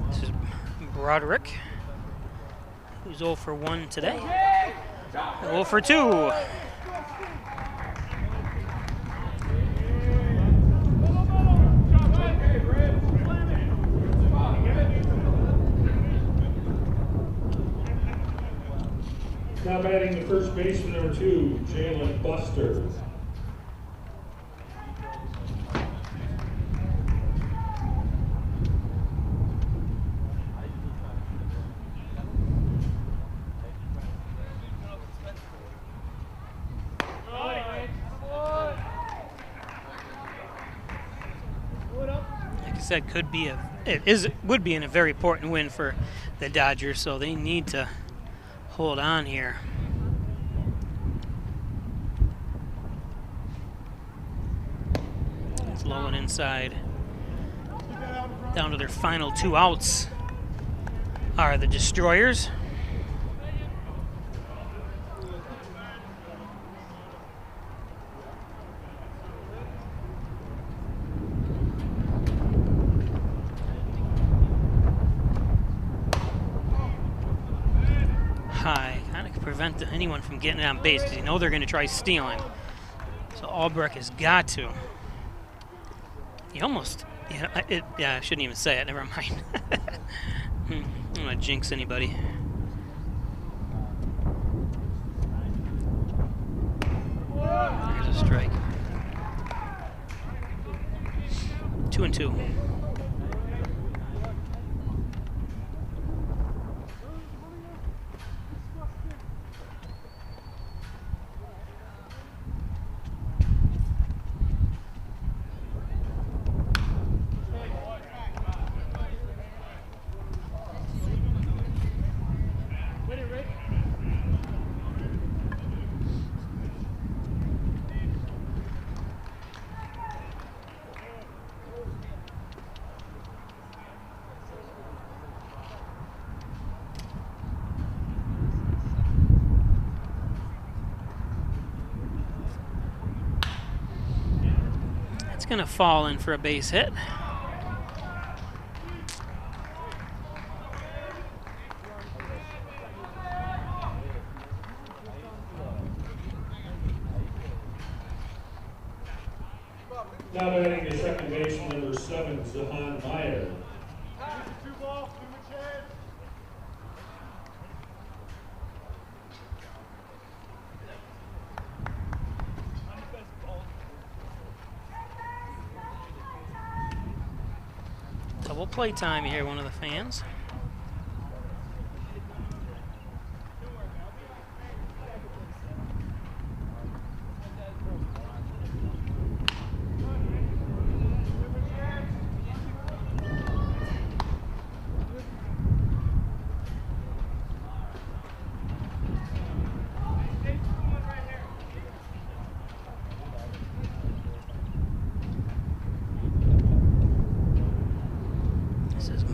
[SPEAKER 2] This is Broderick, who's 0 for 1 today. 0 for 2.
[SPEAKER 1] Now batting the first baseman, number 2, Jalen Buster.
[SPEAKER 2] Like I said, would be in a very important win for the Dodgers, so they need to hold on here. It's low and inside. Down to their final 2 outs are the Destroyers. High, kind of prevent anyone from getting on base because you know they're going to try stealing. So Albrecht has got to. He almost, yeah, I shouldn't even say it, never mind. I'm not going to jinx anybody. There's a strike. 2-2. Going to fall in for a base hit.
[SPEAKER 1] Now batting the second baseman, number 7, Zahan Meyer.
[SPEAKER 2] Double play time, you hear one of the fans.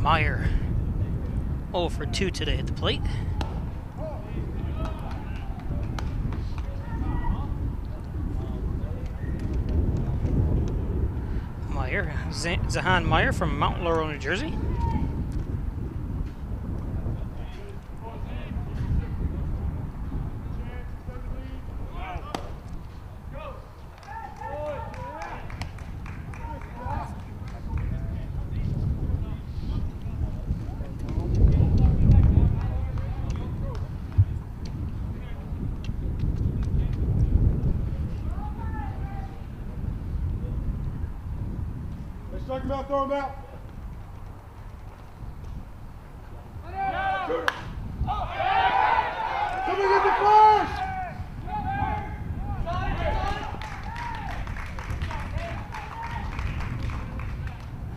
[SPEAKER 2] Meyer 0 for 2 today at the plate. player, Zahan Meyer from Mount Laurel, New Jersey.
[SPEAKER 6] Strike him out, throw him out. Somebody get the first!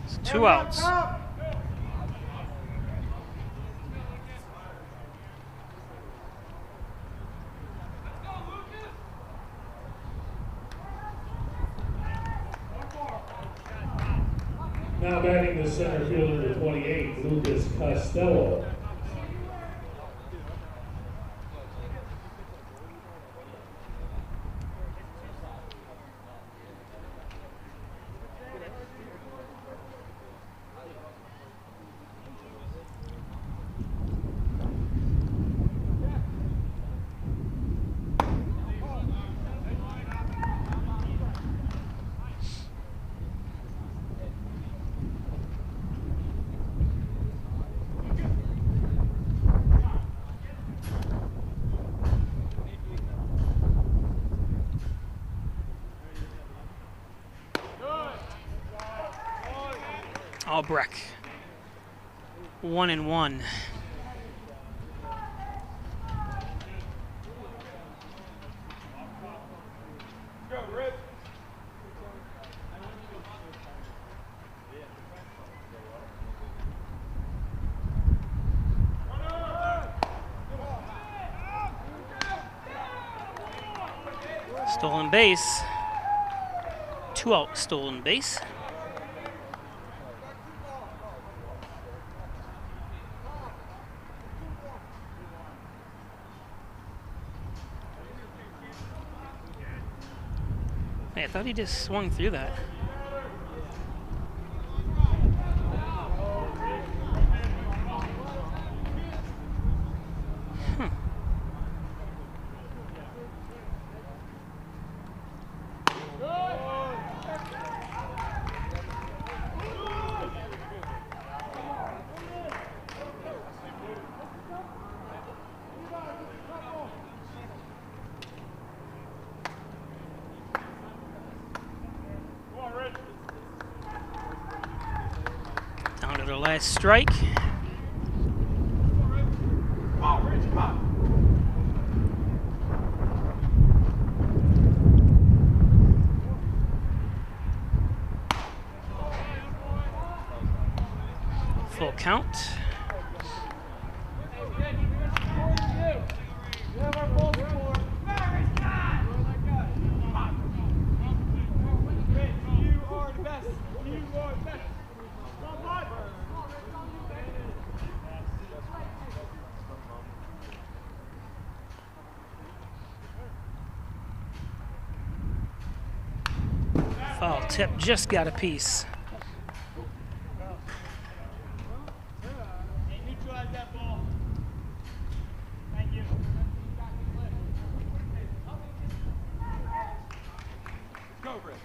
[SPEAKER 2] It's 2 outs.
[SPEAKER 1] Now batting the center fielder, 28, Lucas Costello.
[SPEAKER 2] Albrecht, 1-1. Stolen base. 2 out stolen base. Hey, I thought he just swung through that. Down to the last strike. Full count. Foul tip, just got a piece.
[SPEAKER 6] Neutralize that ball. Thank you. Go, Britt.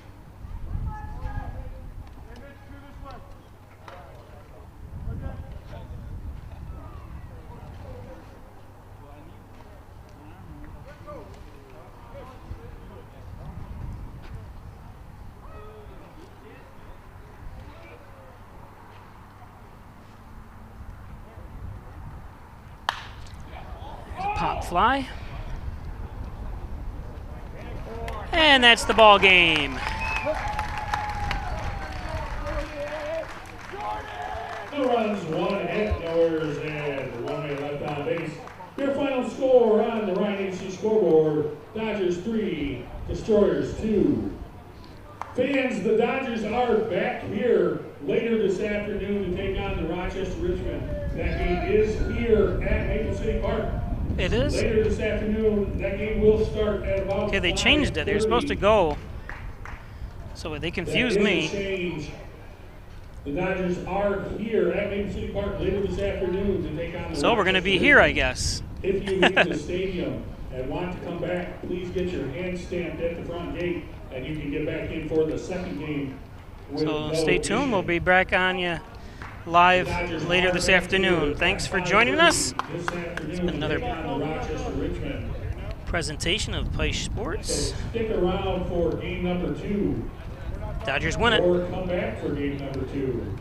[SPEAKER 2] Pop fly. And that's the ball game.
[SPEAKER 1] No runs, 1 hit, no errors, and 1 man left on base. Your final score on the Ryan AC scoreboard: Dodgers 3, Destroyers 2. Fans, the Dodgers are back here later this afternoon to take on the Rochester Richmond. That game is here at Maple City Park.
[SPEAKER 2] It is?
[SPEAKER 1] Later this afternoon, that game will start at about
[SPEAKER 2] Okay, they changed it. They were supposed to go. So they confused me.
[SPEAKER 1] Change. The Dodgers are here at Maple City Park later this afternoon to take on the
[SPEAKER 2] So we're going to be here, I guess.
[SPEAKER 1] If you leave the stadium and want to come back, please get your hand stamped at the front gate, and you can get back in for the second game.
[SPEAKER 2] So stay tuned. We'll be back on you live later this afternoon. Thanks for joining us. It's been another presentation of Peisch Sports.
[SPEAKER 1] So stick around for game number 2.
[SPEAKER 2] Dodgers win it.
[SPEAKER 1] Or come back for game number 2.